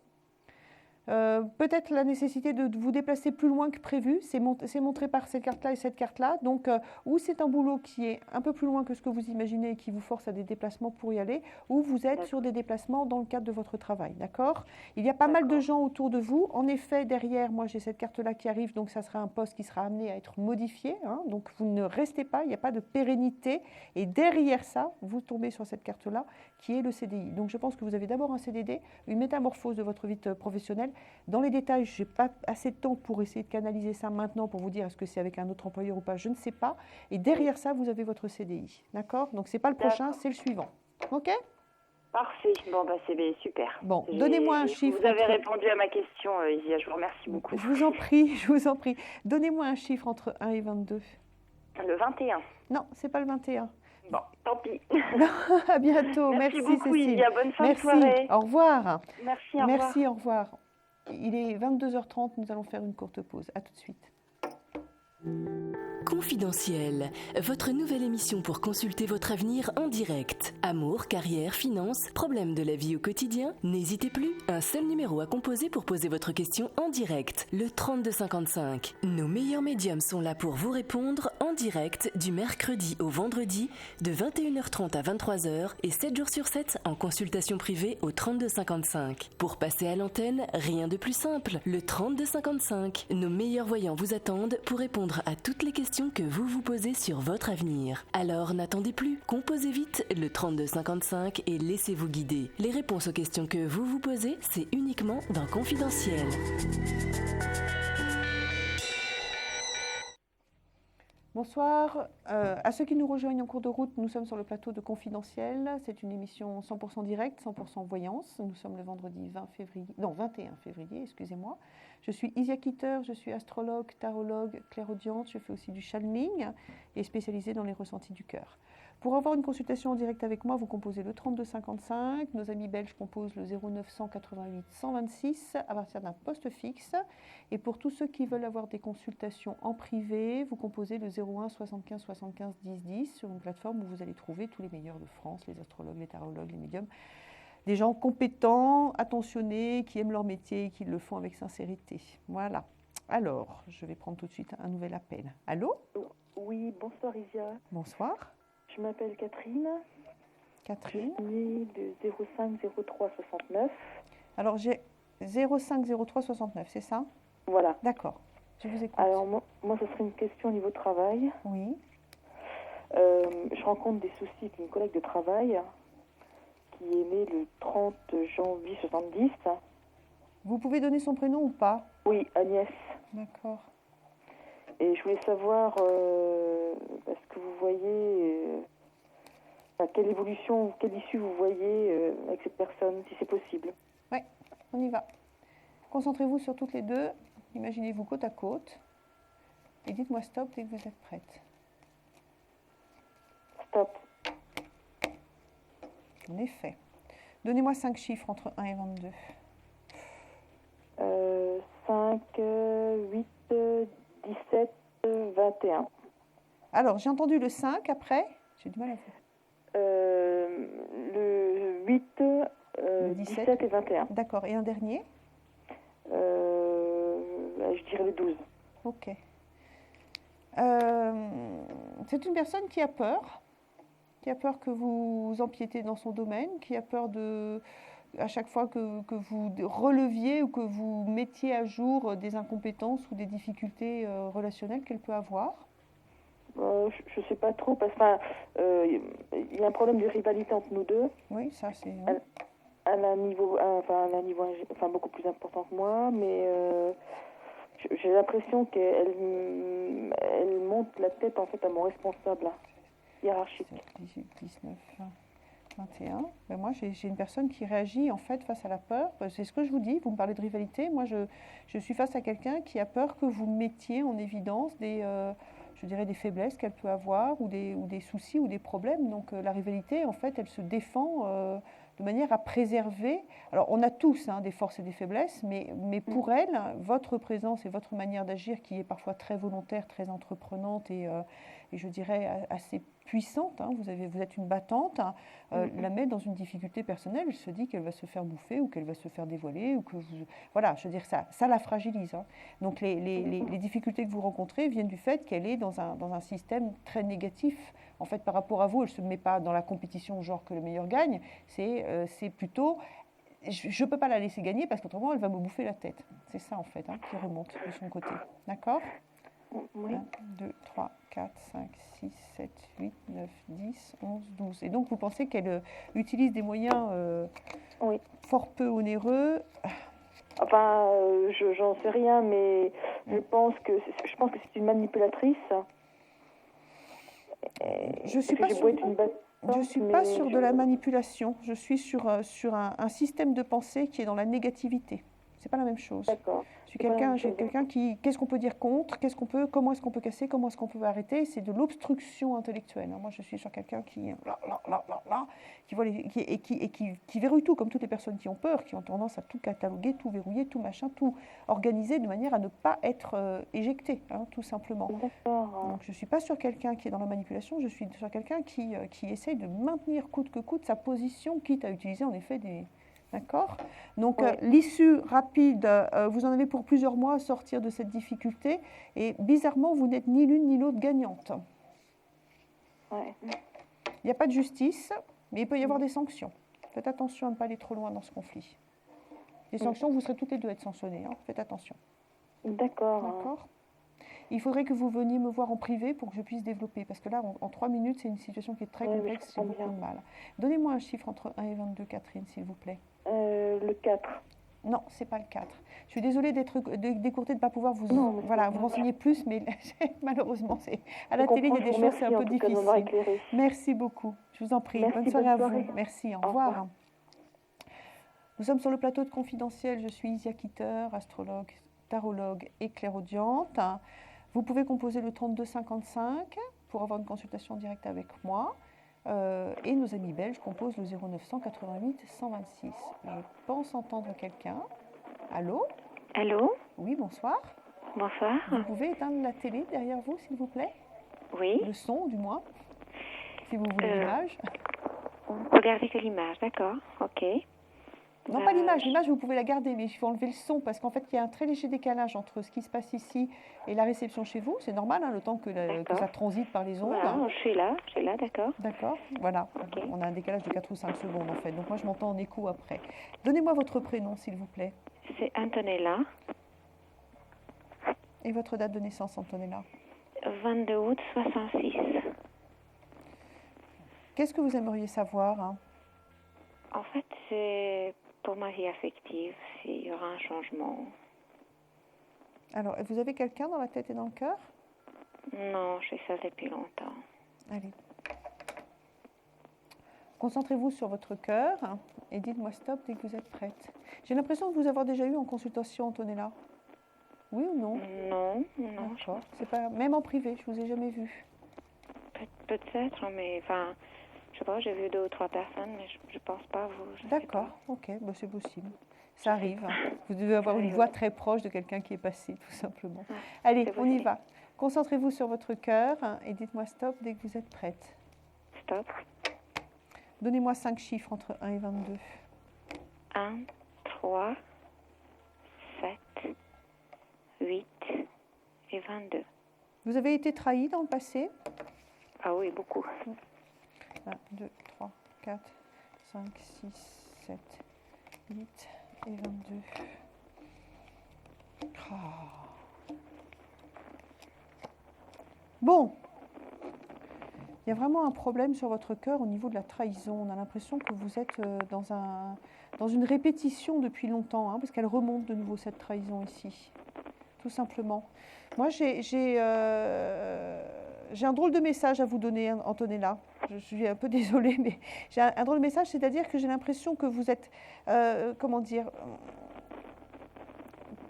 Peut-être la nécessité de vous déplacer plus loin que prévu, c'est montré par cette carte-là et cette carte-là. Donc, ou c'est un boulot qui est un peu plus loin que ce que vous imaginez et qui vous force à des déplacements pour y aller, ou vous êtes sur des déplacements dans le cadre de votre travail, d'accord? Il y a pas mal de gens autour de vous. En effet, derrière, moi, j'ai cette carte-là qui arrive, donc ça sera un poste qui sera amené à être modifié. Hein, donc, vous ne restez pas, il n'y a pas de pérennité. Et derrière ça, vous tombez sur cette carte-là qui est le CDI. Donc, je pense que vous avez d'abord un CDD, une métamorphose de votre vie professionnelle. Dans les détails, je n'ai pas assez de temps pour essayer de canaliser ça maintenant pour vous dire est-ce que c'est avec un autre employeur ou pas, je ne sais pas. Et derrière ça, vous avez votre CDI. D'accord? Donc, ce n'est pas le prochain, c'est le suivant. OK? Parfait. Bon, bah, c'est super. Bon, donnez-moi un chiffre. Vous avez répondu à ma question, Isia. Je vous remercie beaucoup. Je vous en prie, je vous en prie. Donnez-moi un chiffre entre 1 et 22. Le 21. Non, ce n'est pas le 21. Bon, tant pis. À bientôt. Merci beaucoup, Cécile. Isia. Bonne fin de soirée. Au revoir. Merci, au revoir. Merci, au revoir. Il est 22h30, nous allons faire une courte pause. À tout de suite. Confidentiel, votre nouvelle émission pour consulter votre avenir en direct. Amour, carrière, finances, problèmes de la vie au quotidien? N'hésitez plus, un seul numéro à composer pour poser votre question en direct, le 3255. Nos meilleurs médiums sont là pour vous répondre en direct du mercredi au vendredi de 21h30 à 23h et 7 jours sur 7 en consultation privée au 3255. Pour passer à l'antenne, rien de plus simple, le 3255. Nos meilleurs voyants vous attendent pour répondre à toutes les questions que vous vous posez sur votre avenir. Alors n'attendez plus, composez vite le 3255 et laissez-vous guider. Les réponses aux questions que vous vous posez, c'est uniquement dans Confidentiel. Bonsoir. À ceux qui nous rejoignent en cours de route, nous sommes sur le plateau de Confidentiel. C'est une émission 100% directe, 100% voyance. Nous sommes le vendredi 21 février, excusez-moi. Je suis Isia Kitter, je suis astrologue, tarologue, clairaudiente. Je fais aussi du channeling et spécialisée dans les ressentis du cœur. Pour avoir une consultation en direct avec moi, vous composez le 3255. Nos amis belges composent le 0988 126 à partir d'un poste fixe. Et pour tous ceux qui veulent avoir des consultations en privé, vous composez le 01 75 75 10 10 sur une plateforme où vous allez trouver tous les meilleurs de France, les astrologues, les tarologues, les médiums. Des gens compétents, attentionnés, qui aiment leur métier et qui le font avec sincérité. Voilà. Alors, je vais prendre tout de suite un nouvel appel. Allô? Oui, bonsoir Isia. Bonsoir. Je m'appelle Catherine. Catherine. Je suis née le 05 03 69. Alors, j'ai 05 03 69, c'est ça? Voilà. D'accord. Je vous écoute. Alors, moi, ce serait une question au niveau travail. Oui. Je rencontre des soucis avec une collègue de travail qui est née le 30 janvier 70. Vous pouvez donner son prénom ou pas? Oui, Agnès. D'accord. Et je voulais savoir, est-ce que vous voyez, quelle évolution, quelle issue vous voyez avec cette personne, si c'est possible? Oui, on y va. Concentrez-vous sur toutes les deux. Imaginez-vous côte à côte. Et dites-moi stop dès que vous êtes prête. Stop. En effet. Donnez-moi 5 chiffres entre 1 et 22. 5, 8, 17, 21. Alors, j'ai entendu le 5 après. J'ai du mal à faire. Le 8, le 17 et 21. D'accord. Et un dernier? Je dirais le 12. Ok. C'est une personne qui a peur que vous empiétez dans son domaine, qui a peur à chaque fois que vous releviez ou que vous mettiez à jour des incompétences ou des difficultés relationnelles qu'elle peut avoir. Je ne sais pas trop, parce qu'il y a un problème de rivalité entre nous deux. Oui, ça c'est... Elle a un niveau beaucoup plus important que moi, mais j'ai l'impression qu'elle monte la tête en fait à mon responsable hiérarchique. 18, 19, 20. 21. Ben moi, j'ai une personne qui réagit en fait face à la peur. C'est ce que je vous dis, vous me parlez de rivalité. Moi, je suis face à quelqu'un qui a peur que vous mettiez en évidence je dirais des faiblesses qu'elle peut avoir ou des soucis ou des problèmes. Donc la rivalité, en fait, elle se défend de manière à préserver. Alors on a tous des forces et des faiblesses, mais pour elle, votre présence et votre manière d'agir, qui est parfois très volontaire, très entreprenante et je dirais assez puissante, vous êtes une battante, la met dans une difficulté personnelle. Elle se dit qu'elle va se faire bouffer ou qu'elle va se faire dévoiler. Voilà, je veux dire, ça la fragilise. Donc les difficultés que vous rencontrez viennent du fait qu'elle est dans un système très négatif. En fait, par rapport à vous, elle ne se met pas dans la compétition genre que le meilleur gagne. C'est plutôt, je ne peux pas la laisser gagner parce qu'autrement, elle va me bouffer la tête. C'est ça, en fait, qui remonte de son côté. D'accord ? Oui. 1, 2, 3, 4, 5, 6, 7, 8, 9, 10, 11, 12. Et donc, vous pensez qu'elle utilise des moyens fort peu onéreux. Enfin, j'en sais rien, mais je pense que c'est une manipulatrice. Je ne suis pas sûre de la manipulation. Je suis sur un système de pensée qui est dans la négativité. C'est pas la même chose. D'accord. J'ai quelqu'un qui, qu'est-ce qu'on peut dire contre, comment est-ce qu'on peut casser, comment est-ce qu'on peut arrêter. C'est de l'obstruction intellectuelle. Moi, je suis sur quelqu'un qui voit qui verrouille tout, comme toutes les personnes qui ont peur, qui ont tendance à tout cataloguer, tout verrouiller, tout machin, tout organiser de manière à ne pas être éjecté, tout simplement. D'accord. Donc, je suis pas sur quelqu'un qui est dans la manipulation. Je suis sur quelqu'un qui essaye de maintenir coûte que coûte sa position, quitte à utiliser en effet des... D'accord ? Donc, l'issue rapide, vous en avez pour plusieurs mois à sortir de cette difficulté. Et bizarrement, vous n'êtes ni l'une ni l'autre gagnante. Ouais. Il n'y a pas de justice, mais il peut y avoir des sanctions. Faites attention à ne pas aller trop loin dans ce conflit. Les sanctions, vous serez toutes les deux à être sanctionnées. Faites attention. D'accord. D'accord ? Il faudrait que vous veniez me voir en privé pour que je puisse développer. Parce que là, en 3 minutes, c'est une situation qui est très complexe. J'ai beaucoup de mal. Donnez-moi un chiffre entre 1 et 22, Catherine, s'il vous plaît. Le 4. Non, ce n'est pas le 4. Je suis désolée d'écourter, de ne pas pouvoir vous renseigner plus, mais malheureusement, à la télé, il y a des choses, c'est un peu difficile. Merci beaucoup. Je vous en prie. Bonne soirée à vous. Merci, au revoir. Nous sommes sur le plateau de Confidentiel. Je suis Isia Kitter, astrologue, tarologue et clairaudiente. Vous pouvez composer le 3255 pour avoir une consultation directe avec moi. Et nos amis belges composent le 0900 88 126. Je pense entendre quelqu'un. Allô ? Allô ? Oui, bonsoir. Bonsoir. Vous pouvez éteindre la télé derrière vous, s'il vous plaît ? Oui. Le son, du moins, si vous voulez l'image. Regardez que l'image, d'accord, ok. Non, pas l'image. L'image, vous pouvez la garder, mais il faut enlever le son parce qu'en fait, il y a un très léger décalage entre ce qui se passe ici et la réception chez vous. C'est normal, le temps que ça transite par les ondes. Voilà, je suis là, d'accord. D'accord, voilà. Okay. On a un décalage de 4 ou 5 secondes, en fait. Donc, moi, je m'entends en écho après. Donnez-moi votre prénom, s'il vous plaît. C'est Antonella. Et votre date de naissance, Antonella ? 22 août 66. Qu'est-ce que vous aimeriez savoir En fait, c'est... Pour ma vie affective, s'il y aura un changement. Alors, vous avez quelqu'un dans la tête et dans le cœur ? Non, je fais ça depuis longtemps. Allez. Concentrez-vous sur votre cœur et dites-moi stop dès que vous êtes prête. J'ai l'impression de vous avoir déjà eu en consultation, Antonella. Oui ou non ? Non. D'accord. C'est pas... Même en privé, je ne vous ai jamais vu. Peut-être, mais enfin... Je sais pas, j'ai vu 2 ou 3 personnes, mais je pense pas vous. D'accord, ok, c'est possible. Ça arrive. Vous devez avoir une voix très proche de quelqu'un qui est passé, tout simplement. Allez, on y va. Concentrez-vous sur votre cœur et dites-moi stop dès que vous êtes prête. Stop. Donnez-moi 5 chiffres entre 1 et 22. 1, 3, 7, 8 et 22. Vous avez été trahi dans le passé ? Ah oui, beaucoup. 1, 2, 3, 4, 5, 6, 7, 8 et 22. Bon, il y a vraiment un problème sur votre cœur au niveau de la trahison. On a l'impression que vous êtes dans une répétition depuis longtemps, parce qu'elle remonte de nouveau cette trahison ici, tout simplement. Moi, j'ai un drôle de message à vous donner, Antonella. je suis un peu désolée, mais j'ai un drôle de message, c'est-à-dire que j'ai l'impression que vous êtes, comment dire,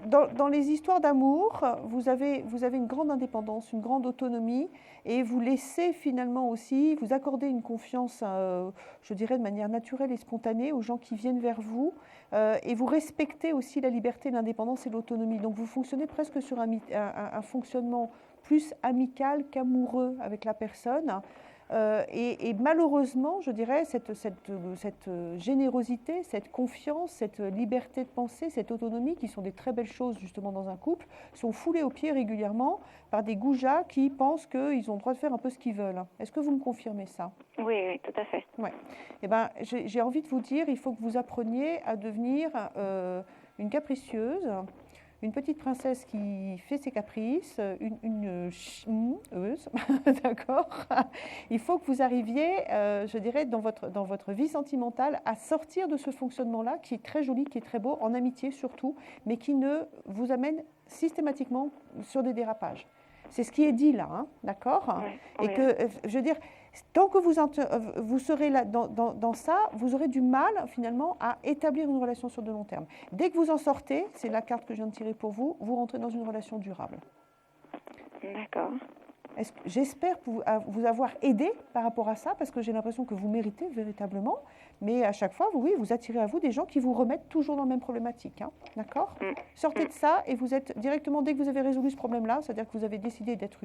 dans les histoires d'amour, vous avez une grande indépendance, une grande autonomie, et vous laissez finalement aussi, vous accorder une confiance, je dirais de manière naturelle et spontanée aux gens qui viennent vers vous, et vous respectez aussi la liberté, l'indépendance et l'autonomie. Donc vous fonctionnez presque sur un fonctionnement plus amical qu'amoureux avec la personne. Et malheureusement, je dirais, cette générosité, cette confiance, cette liberté de penser, cette autonomie, qui sont des très belles choses justement dans un couple, sont foulées aux pieds régulièrement par des goujats qui pensent qu'ils ont le droit de faire un peu ce qu'ils veulent. Est-ce que vous me confirmez ça? Oui, tout à fait. Ouais. Eh ben, j'ai envie de vous dire, il faut que vous appreniez à devenir une capricieuse, une petite princesse qui fait ses caprices, une d'accord. Il faut que vous arriviez, je dirais, dans votre vie sentimentale, à sortir de ce fonctionnement-là, qui est très joli, qui est très beau, en amitié surtout, mais qui ne vous amène systématiquement sur des dérapages. C'est ce qui est dit là, hein, d'accord? Oui, et que, je veux dire, tant que vous serez là dans ça, vous aurez du mal finalement à établir une relation sur de long terme. Dès que vous en sortez, c'est la carte que je viens de tirer pour vous, vous rentrez dans une relation durable. D'accord. J'espère vous avoir aidé par rapport à ça, parce que j'ai l'impression que vous méritez véritablement, mais à chaque fois, vous attirez à vous des gens qui vous remettent toujours dans la même problématique. Hein, d'accord? Sortez de ça et vous êtes directement, dès que vous avez résolu ce problème-là, c'est-à-dire que vous avez décidé d'être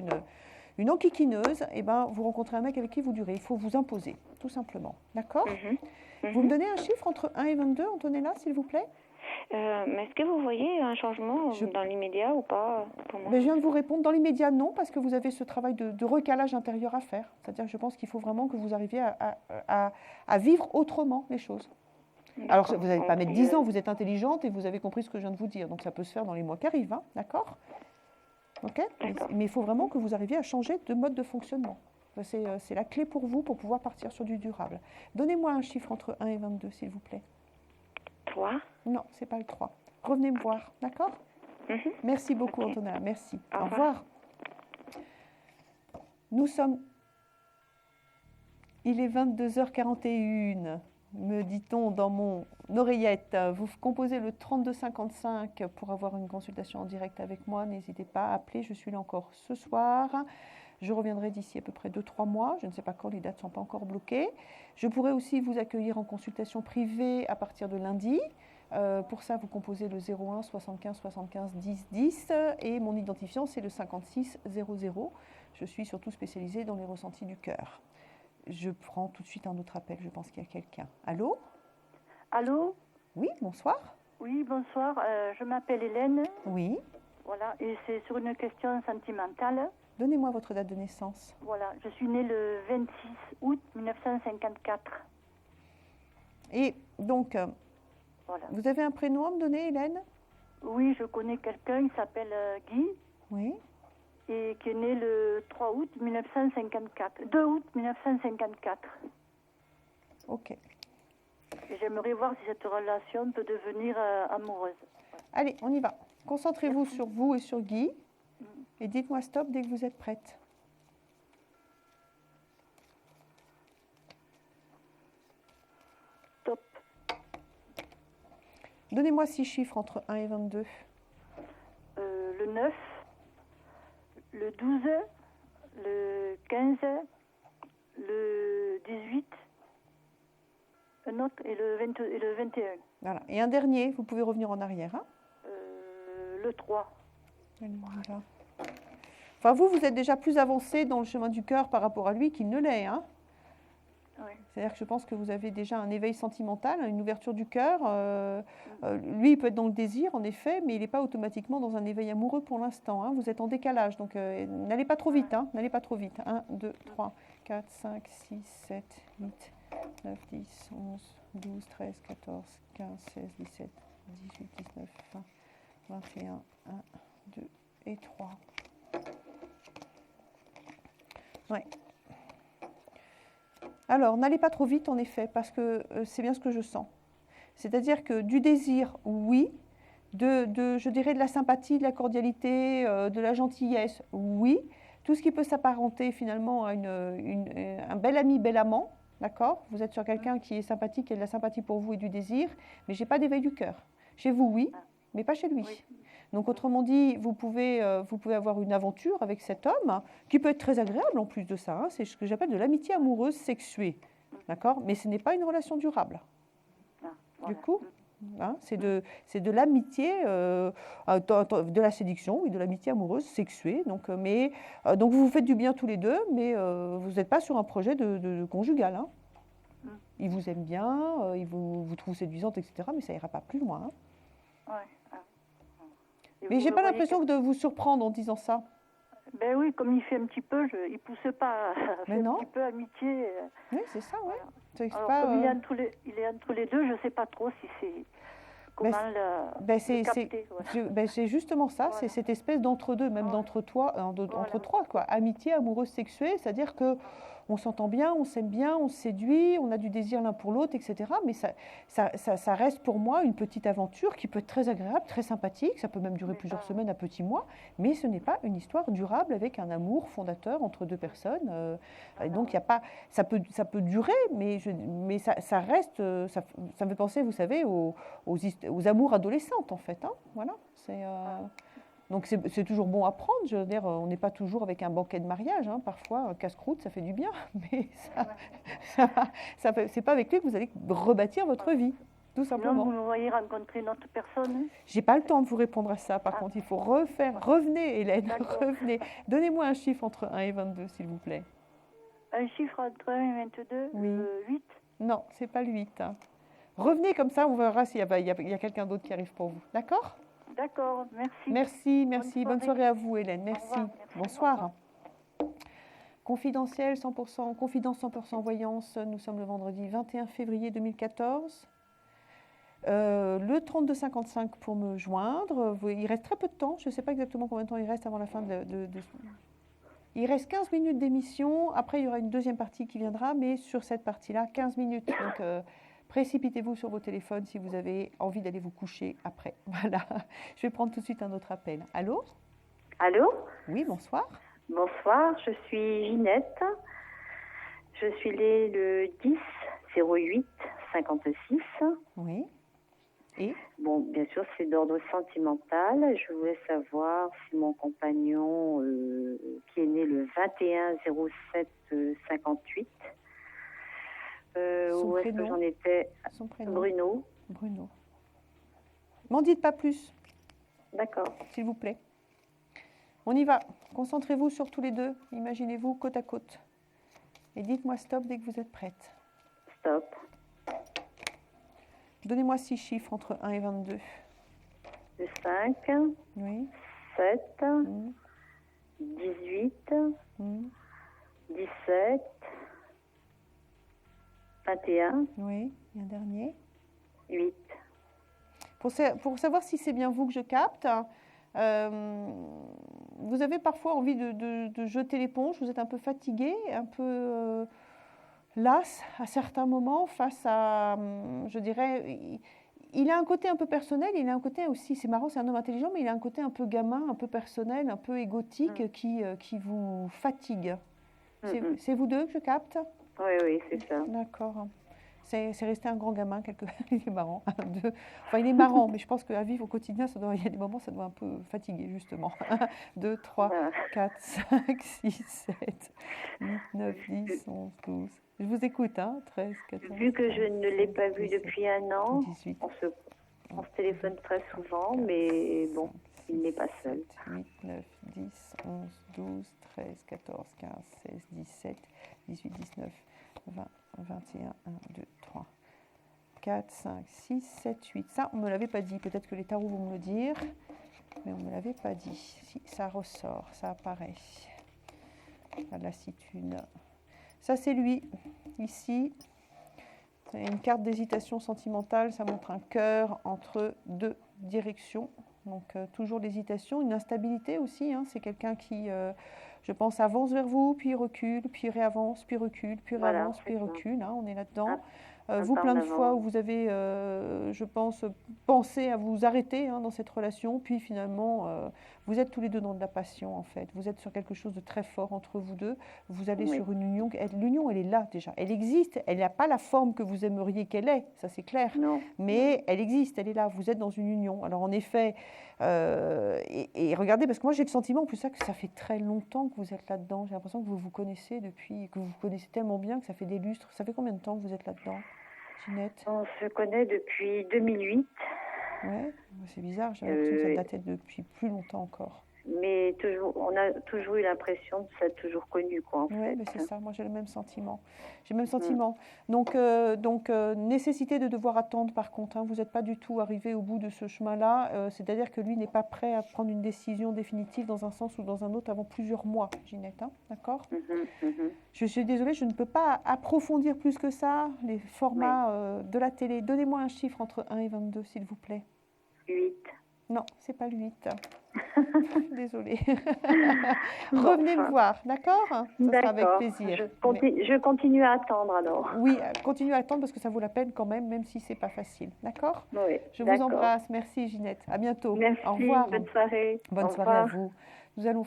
une enquiquineuse, et ben, vous rencontrez un mec avec qui vous durez. Il faut vous imposer, tout simplement. D'accord? Vous me donnez un chiffre entre 1 et 22, Antonella, s'il vous plaît? Mais est-ce que vous voyez un changement dans l'immédiat ou pas pour moi? Mais je viens de vous répondre, dans l'immédiat, non, parce que vous avez ce travail de recalage intérieur à faire. C'est-à-dire que je pense qu'il faut vraiment que vous arriviez à vivre autrement les choses. Alors, vous n'allez pas mettre 10 ans, vous êtes intelligente et vous avez compris ce que je viens de vous dire. Donc, ça peut se faire dans les mois qui arrivent, hein, d'accord? Ok? Mais il faut vraiment que vous arriviez à changer de mode de fonctionnement. C'est la clé pour vous, pour pouvoir partir sur du durable. Donnez-moi un chiffre entre 1 et 22, s'il vous plaît. 3. Non, ce n'est pas le 3. Revenez me voir, d'accord? Merci beaucoup, Antonella. Merci. Au revoir. Nous sommes... Il est 22h41, me dit-on dans mon oreillette. Vous composez le 3255 pour avoir une consultation en direct avec moi. N'hésitez pas à appeler, je suis là encore ce soir. Je reviendrai d'ici à peu près 2-3 mois. Je ne sais pas quand, les dates ne sont pas encore bloquées. Je pourrai aussi vous accueillir en consultation privée à partir de lundi. Pour ça, vous composez le 01 75 75 10 10 et mon identifiant, c'est le 56 00. Je suis surtout spécialisée dans les ressentis du cœur. Je prends tout de suite un autre appel. Je pense qu'il y a quelqu'un. Allô? Allô? Oui, bonsoir. Oui, bonsoir. Je m'appelle Hélène. Oui. Voilà, et c'est sur une question sentimentale. Donnez-moi votre date de naissance. Voilà, je suis née le 26 août 1954. Et donc, voilà. Vous avez un prénom à me donner, Hélène? Oui, je connais quelqu'un, il s'appelle Guy. Oui. Et qui est né le 3 août 1954. 2 août 1954. Ok. Et j'aimerais voir si cette relation peut devenir amoureuse. Allez, on y va. Concentrez-vous sur vous et sur Guy. Et dites-moi stop dès que vous êtes prête. Stop. Donnez-moi 6 chiffres entre 1 et 22. Le 9, le 12, le 15, le 18, un autre et le 21. Voilà. Et un dernier, vous pouvez revenir en arrière. Hein? Le 3. Voilà. Enfin, vous êtes déjà plus avancé dans le chemin du cœur par rapport à lui qu'il ne l'est. Hein? Oui. C'est-à-dire que je pense que vous avez déjà un éveil sentimental, une ouverture du cœur. Lui, il peut être dans le désir, en effet, mais il n'est pas automatiquement dans un éveil amoureux pour l'instant. Hein. Vous êtes en décalage, donc n'allez pas trop vite. Hein. N'allez pas trop vite. 1, 2, 3, 4, 5, 6, 7, 8, 9, 10, 11, 12, 13, 14, 15, 16, 17, 18, 19, 20, 21, 1, 2 et 3. Ouais. Alors, n'allez pas trop vite, en effet, parce que c'est bien ce que je sens. C'est-à-dire que du désir, oui. Je dirais de la sympathie, de la cordialité, de la gentillesse, oui. tout ce qui peut s'apparenter finalement à un bel ami, bel amant, d'accord? Vous êtes sur quelqu'un qui est sympathique, qui a de la sympathie pour vous et du désir, mais je n'ai pas d'éveil du cœur. Chez vous, oui, mais pas chez lui. Oui. Donc, autrement dit, vous pouvez avoir une aventure avec cet homme, qui peut être très agréable en plus de ça. Hein. C'est ce que j'appelle de l'amitié amoureuse sexuée, d'accord? Mais ce n'est pas une relation durable. Du coup, hein, c'est de l'amitié, de la séduction, oui, de l'amitié amoureuse sexuée. Donc, donc, vous vous faites du bien tous les deux, mais vous n'êtes pas sur un projet de conjugal. Hein. Il vous aime bien, il vous trouve séduisante, etc., mais ça ira pas plus loin. Hein. Mais j'ai pas l'impression de vous surprendre en disant ça. Ben oui, comme il fait un petit peu, il pousse pas. Mais non. Un petit peu amitié. Oui, c'est ça, oui. Voilà. Alors, comme il est entre les deux, je ne sais pas trop si c'est comment le capter. C'est justement ça, c'est cette espèce d'entre-deux, même entre trois, quoi. Amitié amoureuse sexuée, c'est-à-dire que on s'entend bien, on s'aime bien, on se séduit, on a du désir l'un pour l'autre, etc. Mais ça reste pour moi une petite aventure qui peut être très agréable, très sympathique. Ça peut même durer plusieurs semaines à petits mois. Mais ce n'est pas une histoire durable avec un amour fondateur entre deux personnes. Et donc, il y a pas, ça peut durer, mais ça reste... Ça me fait penser, vous savez, aux amours adolescentes, en fait. Hein. Voilà, donc c'est toujours bon à prendre, je veux dire, on n'est pas toujours avec un banquet de mariage, hein. Parfois un casse-croûte ça fait du bien, mais c'est pas avec lui que vous allez rebâtir votre vie, tout simplement. Sinon, vous me voyez rencontrer une autre personne. J'ai pas le temps de vous répondre à ça, par contre il faut revenez Hélène, revenez. Donnez-moi un chiffre entre 1 et 22 s'il vous plaît. Un chiffre entre 1 et 22, oui. 8. Non, c'est pas le 8. Hein. Revenez comme ça, on verra s'il y a quelqu'un d'autre qui arrive pour vous, d'accord ? D'accord, merci. Merci. Bonne soirée à vous, Hélène. Merci. Bonsoir. Confidentiel 100%, confidence 100% voyance. Nous sommes le vendredi 21 février 2014. Le 32-55 pour me joindre. Il reste très peu de temps. Je ne sais pas exactement combien de temps il reste avant la fin de... Il reste 15 minutes d'émission. Après, il y aura une deuxième partie qui viendra, mais sur cette partie-là, 15 minutes. Donc... précipitez-vous sur vos téléphones si vous avez envie d'aller vous coucher après. Voilà. Je vais prendre tout de suite un autre appel. Allô ? Allô ? Oui, bonsoir. Bonsoir, je suis Ginette. Je suis née le 10-08-56. Oui. Et ? Bon, bien sûr, c'est d'ordre sentimental. Je voulais savoir si mon compagnon, qui est né le 21-07-58, où est-ce que j'en étais ? Son prénom. Bruno. M'en dites pas plus. D'accord. S'il vous plaît. On y va. Concentrez-vous sur tous les deux. Imaginez-vous côte à côte. Et dites-moi stop dès que vous êtes prête. Stop. Donnez-moi 6 chiffres entre 1 et 22. Le 5. Oui. 7. 18. 17. 21. Oui, et un dernier. 8. Pour savoir si c'est bien vous que je capte, vous avez parfois envie de jeter l'éponge, vous êtes un peu fatigué, un peu las à certains moments face à, je dirais, il a un côté un peu personnel, il a un côté aussi, c'est marrant, c'est un homme intelligent, mais il a un côté un peu gamin, un peu personnel, un peu égotique qui vous fatigue. C'est vous deux que je capte ? Oui, c'est ça. D'accord. C'est resté un grand gamin, il est marrant. Enfin, il est marrant, mais je pense qu'à vivre au quotidien, il y a des moments, ça doit un peu fatiguer, justement. 2, 3, 4, 5, 6, 7, 8, 9, 10, 11, 12. Je vous écoute, hein. 13, 14... Vu que je ne l'ai pas vu depuis un an, 18, on se téléphone très souvent, mais bon, il n'est pas seul. 8, 9, 10, 11, 12, 13, 14, 15, 16, 17, 18, 19, 20, 21, 1, 2, 3, 4, 5, 6, 7, 8. Ça, on ne me l'avait pas dit. Peut-être que les tarots vont me le dire, mais on ne me l'avait pas dit. Si, ça ressort, ça apparaît. La lassitude. Ça, c'est lui, ici. C'est une carte d'hésitation sentimentale. Ça montre un cœur entre deux directions. Donc, toujours l'hésitation. Une instabilité aussi. Hein. C'est quelqu'un qui... je pense, avance vers vous, puis recule, puis réavance, puis recule, puis réavance, puis recule. Hein, on est là-dedans. Vous, plein de fois où vous avez, je pense, pensé à vous arrêter dans cette relation, puis finalement, vous êtes tous les deux dans de la passion, en fait. Vous êtes sur quelque chose de très fort entre vous deux. Vous allez sur une union. L'union, elle est là, déjà. Elle existe. Elle n'a pas la forme que vous aimeriez qu'elle ait, ça c'est clair. Non. Mais elle existe, elle est là. Vous êtes dans une union. Alors, en effet, et regardez, parce que moi, j'ai le sentiment, en plus, que ça fait très longtemps que vous êtes là-dedans. J'ai l'impression que vous vous connaissez depuis, que vous vous connaissez tellement bien que ça fait des lustres. Ça fait combien de temps que vous êtes là-dedans, Ginette? On se connaît depuis 2008. Ouais, c'est bizarre, j'ai l'impression que ça datait depuis plus longtemps encore. Mais on a toujours eu l'impression de s'être toujours connus, quoi. Oui, c'est ça, moi j'ai le même sentiment. J'ai le même sentiment. Donc, nécessité de devoir attendre par contre. Vous n'êtes pas du tout arrivé au bout de ce chemin-là. C'est-à-dire que lui n'est pas prêt à prendre une décision définitive dans un sens ou dans un autre avant plusieurs mois, Ginette. D'accord? Je suis désolée, je ne peux pas approfondir plus que ça les formats de la télé. Donnez-moi un chiffre entre 1 et 22, s'il vous plaît. 8. Non, c'est pas le 8. Désolée. Revenez me voir, d'accord? Ça sera avec plaisir. Je continue à attendre alors. Oui, continuez à attendre parce que ça vaut la peine quand même si c'est pas facile. D'accord? Oui. Je vous embrasse. Merci Ginette. À bientôt. Merci. Au revoir. Bonne soirée. Bonne soirée à vous. Nous allons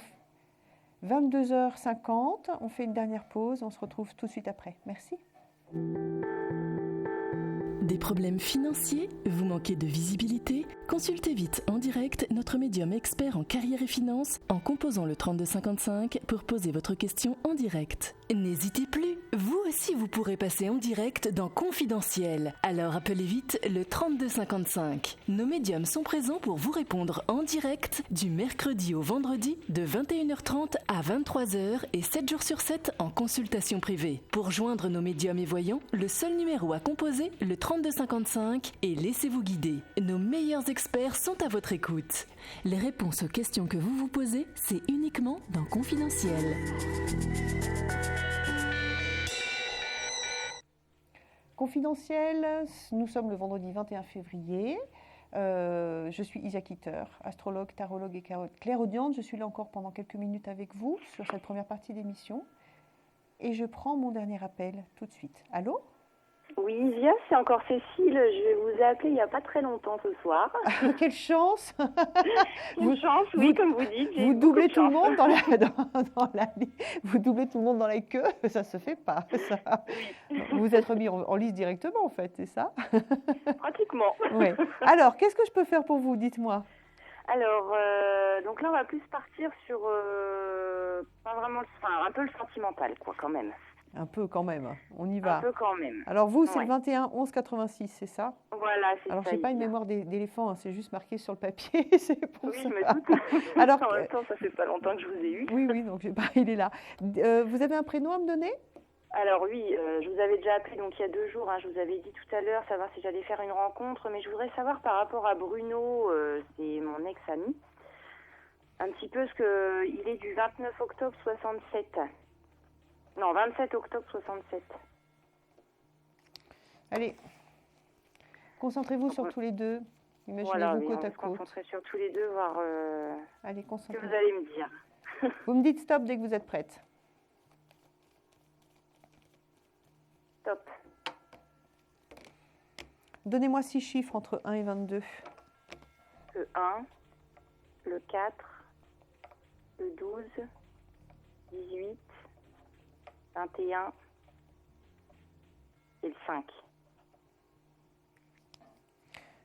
22h50. On fait une dernière pause. On se retrouve tout de suite après. Merci. Des problèmes financiers? Vous manquez de visibilité? Consultez vite en direct notre médium expert en carrière et finance en composant le 3255 pour poser votre question en direct. N'hésitez plus, vous aussi vous pourrez passer en direct dans Confidentiel. Alors appelez vite le 3255. Nos médiums sont présents pour vous répondre en direct du mercredi au vendredi de 21h30 à 23h et 7 jours sur 7 en consultation privée. Pour joindre nos médiums et voyants, le seul numéro à composer, le 3255, et laissez-vous guider. Nos meilleurs experts sont à votre écoute. Les réponses aux questions que vous vous posez, c'est uniquement dans Confidentiel. Confidentiel, nous sommes le vendredi 21 février. Je suis Isia Kitter, astrologue, tarologue et clairaudiente. Je suis là encore pendant quelques minutes avec vous sur cette première partie d'émission. Et je prends mon dernier appel tout de suite. Allô? Oui, Isia, c'est encore Cécile. Je vous ai appelé il n'y a pas très longtemps ce soir. Quelle chance! Comme vous dites. Vous doublez tout le monde dans la vous doublez tout le monde dans la queue, ça se fait pas. Ça. Vous vous êtes remis en lice directement, en fait, c'est ça? Pratiquement. Oui. Alors, qu'est-ce que je peux faire pour vous? Dites-moi. Alors, donc là, on va plus partir sur pas vraiment, un peu le sentimental, quoi, quand même. Un peu quand même, on y va. Un peu quand même. Alors vous, c'est le 21 11 86, c'est ça? Voilà, c'est ça. Alors, je n'ai pas une mémoire d'éléphant, c'est juste marqué sur le papier, c'est pour ça. Oui, je me doute. Alors, en même temps, ça fait pas longtemps que je vous ai eu. Oui, donc il est là. Vous avez un prénom à me donner? Alors oui, je vous avais déjà appelé donc il y a 2 jours, je vous avais dit tout à l'heure, savoir si j'allais faire une rencontre, mais je voudrais savoir par rapport à Bruno, c'est mon ex-ami, un petit peu il est du 29 octobre 67. Non, 27 octobre 67. Allez, concentrez-vous sur tous les deux. Imaginez-vous côte à côte. On va se concentrer sur tous les deux, voir Allez, ce que vous allez me dire. Vous me dites stop dès que vous êtes prête. Stop. Donnez-moi 6 chiffres entre 1 et 22. Le 1, le 4, le 12, 18, 21 et le 5.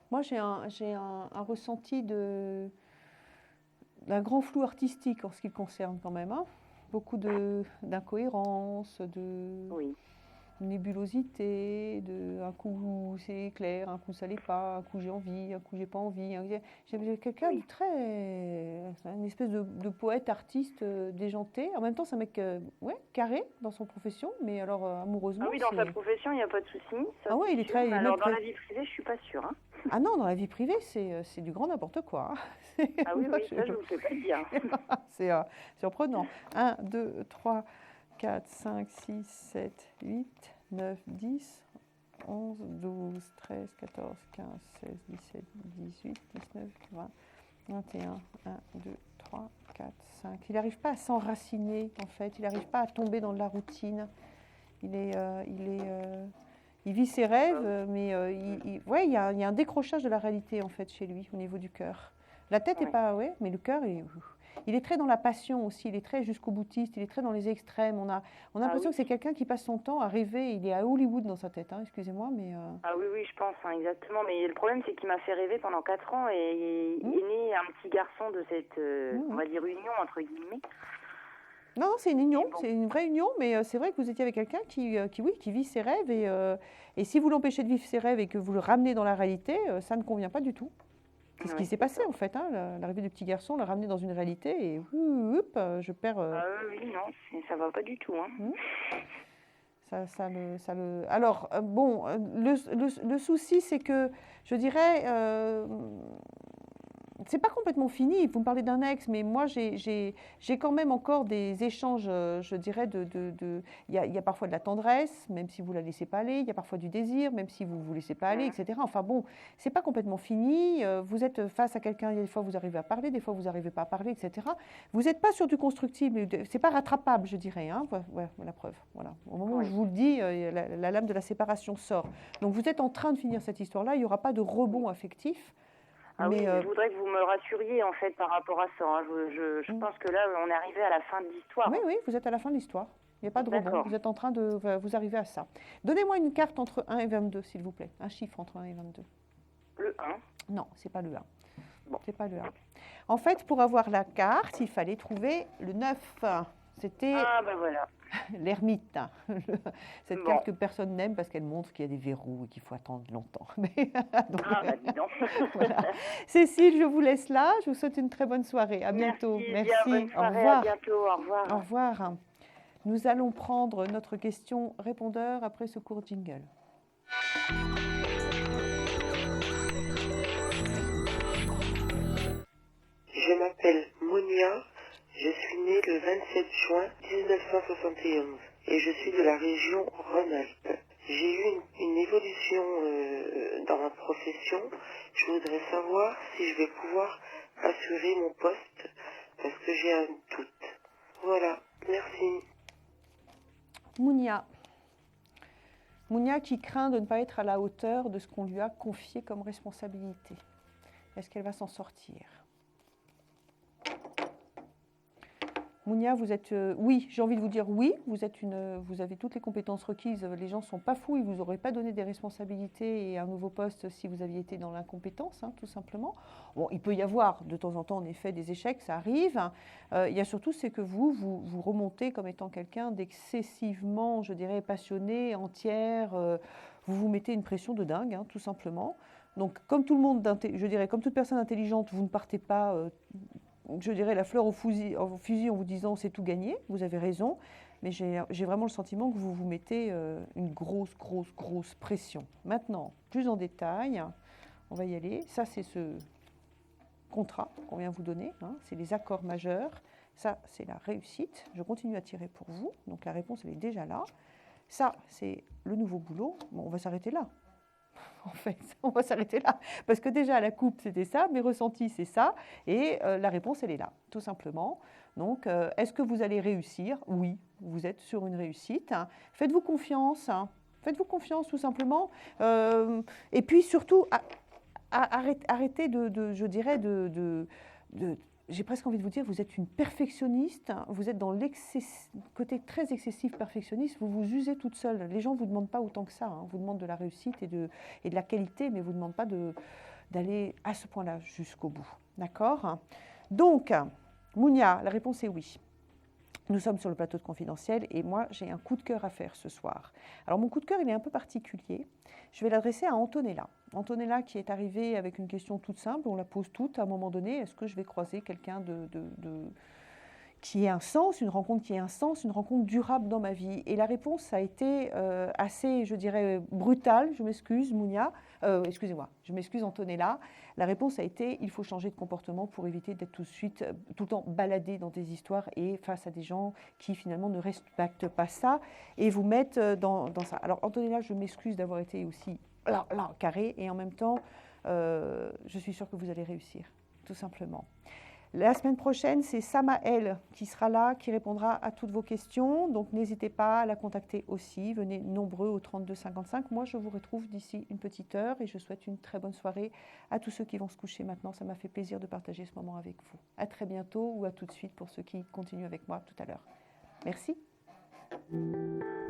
Moi, j'ai un ressenti d'un grand flou artistique en ce qui le concerne quand même. Beaucoup d'incohérences, de nébulosité, un coup c'est clair, un coup ça l'est pas, un coup j'ai envie, un coup j'ai pas envie. J'ai quelqu'un de très... une espèce de poète, artiste déjanté. En même temps, c'est un mec carré dans son profession, mais alors amoureusement... Ah oui, dans sa profession, il n'y a pas de souci. Ah ouais, il est très... Alors dans la vie privée, je suis pas sûre. Ah non, dans la vie privée, c'est du grand n'importe quoi. Ah oui, ça, je vous fais pas dire. C'est surprenant. 1, 2, 3, 4, 5, 6, 7, 8, 9, 10, 11, 12, 13, 14, 15, 16, 17, 18, 19, 20, 21, 1, 2, 3, 4, 5. Il n'arrive pas à s'enraciner, en fait. Il n'arrive pas à tomber dans de la routine. Il Il vit ses rêves, mais il y a un décrochage de la réalité, en fait, chez lui, au niveau du cœur. La tête n'est pas... Oui, mais le cœur, il est très dans la passion aussi, il est très jusqu'au boutiste, il est très dans les extrêmes. On a l'impression que c'est quelqu'un qui passe son temps à rêver. Il est à Hollywood dans sa tête, excusez-moi, mais... Ah oui, je pense, exactement. Mais le problème, c'est qu'il m'a fait rêver pendant 4 ans et il est né un petit garçon de cette, on va dire, union, entre guillemets. Non, c'est une union, c'est une vraie union, mais c'est vrai que vous étiez avec quelqu'un qui vit ses rêves et si vous l'empêchez de vivre ses rêves et que vous le ramenez dans la réalité, ça ne convient pas du tout. C'est ce qui s'est passé en fait, l'arrivée du petit garçon l'a ramené dans une réalité et je perds... oui, non, ça va pas du tout. Alors, bon, le souci c'est que, je dirais... c'est pas complètement fini, vous me parlez d'un ex, mais moi j'ai quand même encore des échanges, je dirais, il y a parfois de la tendresse, même si vous la laissez pas aller, il y a parfois du désir, même si vous vous laissez pas aller, etc. Enfin bon, c'est pas complètement fini, vous êtes face à quelqu'un, il y a des fois vous arrivez à parler, des fois vous n'arrivez pas à parler, etc. Vous n'êtes pas sur du constructible, c'est pas rattrapable, je dirais, la preuve, voilà. Au moment où je vous le dis, la lame de la séparation sort. Donc vous êtes en train de finir cette histoire-là, il n'y aura pas de rebond affectif. Oui, je voudrais que vous me rassuriez en fait par rapport à ça. Je pense que là, on est arrivé à la fin de l'histoire. Oui, vous êtes à la fin de l'histoire. Il n'y a pas de rebond. Vous êtes en train de vous arriver à ça. Donnez-moi une carte entre 1 et 22, s'il vous plaît. Un chiffre entre 1 et 22. Le 1 ? Non, c'est pas le 1. C'est pas le 1. En fait, pour avoir la carte, il fallait trouver le 9. C'était voilà. L'ermite. Cette carte que personne n'aime parce qu'elle montre qu'il y a des verrous et qu'il faut attendre longtemps. Dis donc. Voilà. Cécile, je vous laisse là. Je vous souhaite une très bonne soirée. À bientôt. Merci. Bonne soirée, au revoir. À bientôt. Au revoir. Au revoir. Nous allons prendre notre question répondeur après ce court jingle. Je m'appelle Monia. Je suis née le 27 juin 1971 et je suis de la région Rhône-Alpes. J'ai eu une évolution dans ma profession. Je voudrais savoir si je vais pouvoir assurer mon poste parce que j'ai un doute. Voilà, merci. Mounia qui craint de ne pas être à la hauteur de ce qu'on lui a confié comme responsabilité. Est-ce qu'elle va s'en sortir ? Mounia, vous êtes... oui, j'ai envie de vous dire oui, vous avez toutes les compétences requises, les gens ne sont pas fous, ils ne vous auraient pas donné des responsabilités et un nouveau poste si vous aviez été dans l'incompétence, tout simplement. Bon, il peut y avoir de temps en temps, en effet, des échecs, ça arrive. Il y a surtout, c'est que vous remontez comme étant quelqu'un d'excessivement, je dirais, passionné, entière, vous vous mettez une pression de dingue, tout simplement. Donc, comme tout le monde, je dirais, comme toute personne intelligente, vous ne partez pas... je dirais la fleur au fusil en vous disant c'est tout gagné, vous avez raison, mais j'ai vraiment le sentiment que vous vous mettez une grosse pression. Maintenant, plus en détail, on va y aller. Ça, c'est ce contrat qu'on vient vous donner, c'est les accords majeurs. Ça, c'est la réussite. Je continue à tirer pour vous, donc la réponse, elle est déjà là. Ça, c'est le nouveau boulot. Bon, on va s'arrêter là. En fait, on va s'arrêter là. Parce que déjà, la coupe, c'était ça, mes ressentis, c'est ça. Et la réponse, elle est là, tout simplement. Donc, est-ce que vous allez réussir ? Oui, vous êtes sur une réussite. Faites-vous confiance. Faites-vous confiance, tout simplement. Et puis, surtout, arrêtez je dirais, j'ai presque envie de vous dire, vous êtes une perfectionniste, vous êtes dans côté très excessif perfectionniste, vous vous usez toute seule. Les gens ne vous demandent pas autant que ça, vous demandent de la réussite et de la qualité, mais ne vous demandent pas d'aller à ce point-là jusqu'au bout. D'accord ? Donc, Mounia, la réponse est oui. Nous sommes sur le plateau de Confidentiel et moi, j'ai un coup de cœur à faire ce soir. Alors, mon coup de cœur, il est un peu particulier. Je vais l'adresser à Antonella. Antonella qui est arrivée avec une question toute simple, on la pose toute à un moment donné. Est-ce que je vais croiser quelqu'un qui ait un sens, une rencontre qui ait un sens, une rencontre durable dans ma vie ? Et la réponse a été assez, je dirais, brutale. Je m'excuse, Mounia. Excusez-moi, je m'excuse, Antonella. La réponse a été, il faut changer de comportement pour éviter d'être tout le temps baladé dans des histoires et face à des gens qui finalement ne respectent pas ça et vous mettent dans ça. Alors, Antonella, je m'excuse d'avoir été aussi là, carré et en même temps, je suis sûre que vous allez réussir, tout simplement. La semaine prochaine, c'est Samaël qui sera là, qui répondra à toutes vos questions. Donc, n'hésitez pas à la contacter aussi. Venez nombreux au 32 55. Moi, je vous retrouve d'ici une petite heure et je souhaite une très bonne soirée à tous ceux qui vont se coucher maintenant. Ça m'a fait plaisir de partager ce moment avec vous. À très bientôt ou à tout de suite pour ceux qui continuent avec moi tout à l'heure. Merci.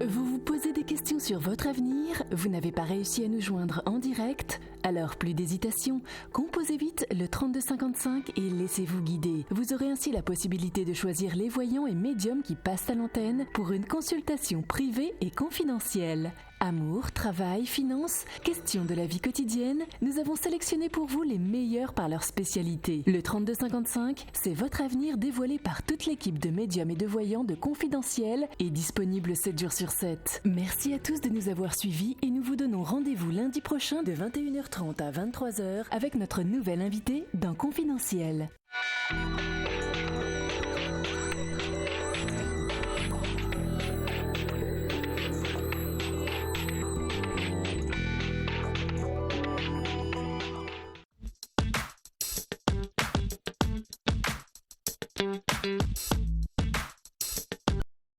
Vous vous posez des questions sur votre avenir? Vous n'avez pas réussi à nous joindre en direct? Alors plus d'hésitation, composez vite le 3255 et laissez-vous guider. Vous aurez ainsi la possibilité de choisir les voyants et médiums qui passent à l'antenne pour une consultation privée et confidentielle. Amour, travail, finances, questions de la vie quotidienne, nous avons sélectionné pour vous les meilleurs par leur spécialité. Le 3255, c'est votre avenir dévoilé par toute l'équipe de médiums et de voyants de Confidentiel et disponible 7 jours sur 7. Merci à tous de nous avoir suivis et nous vous donnons rendez-vous lundi prochain de 21h30 à 23h avec notre nouvel invité dans Confidentiel.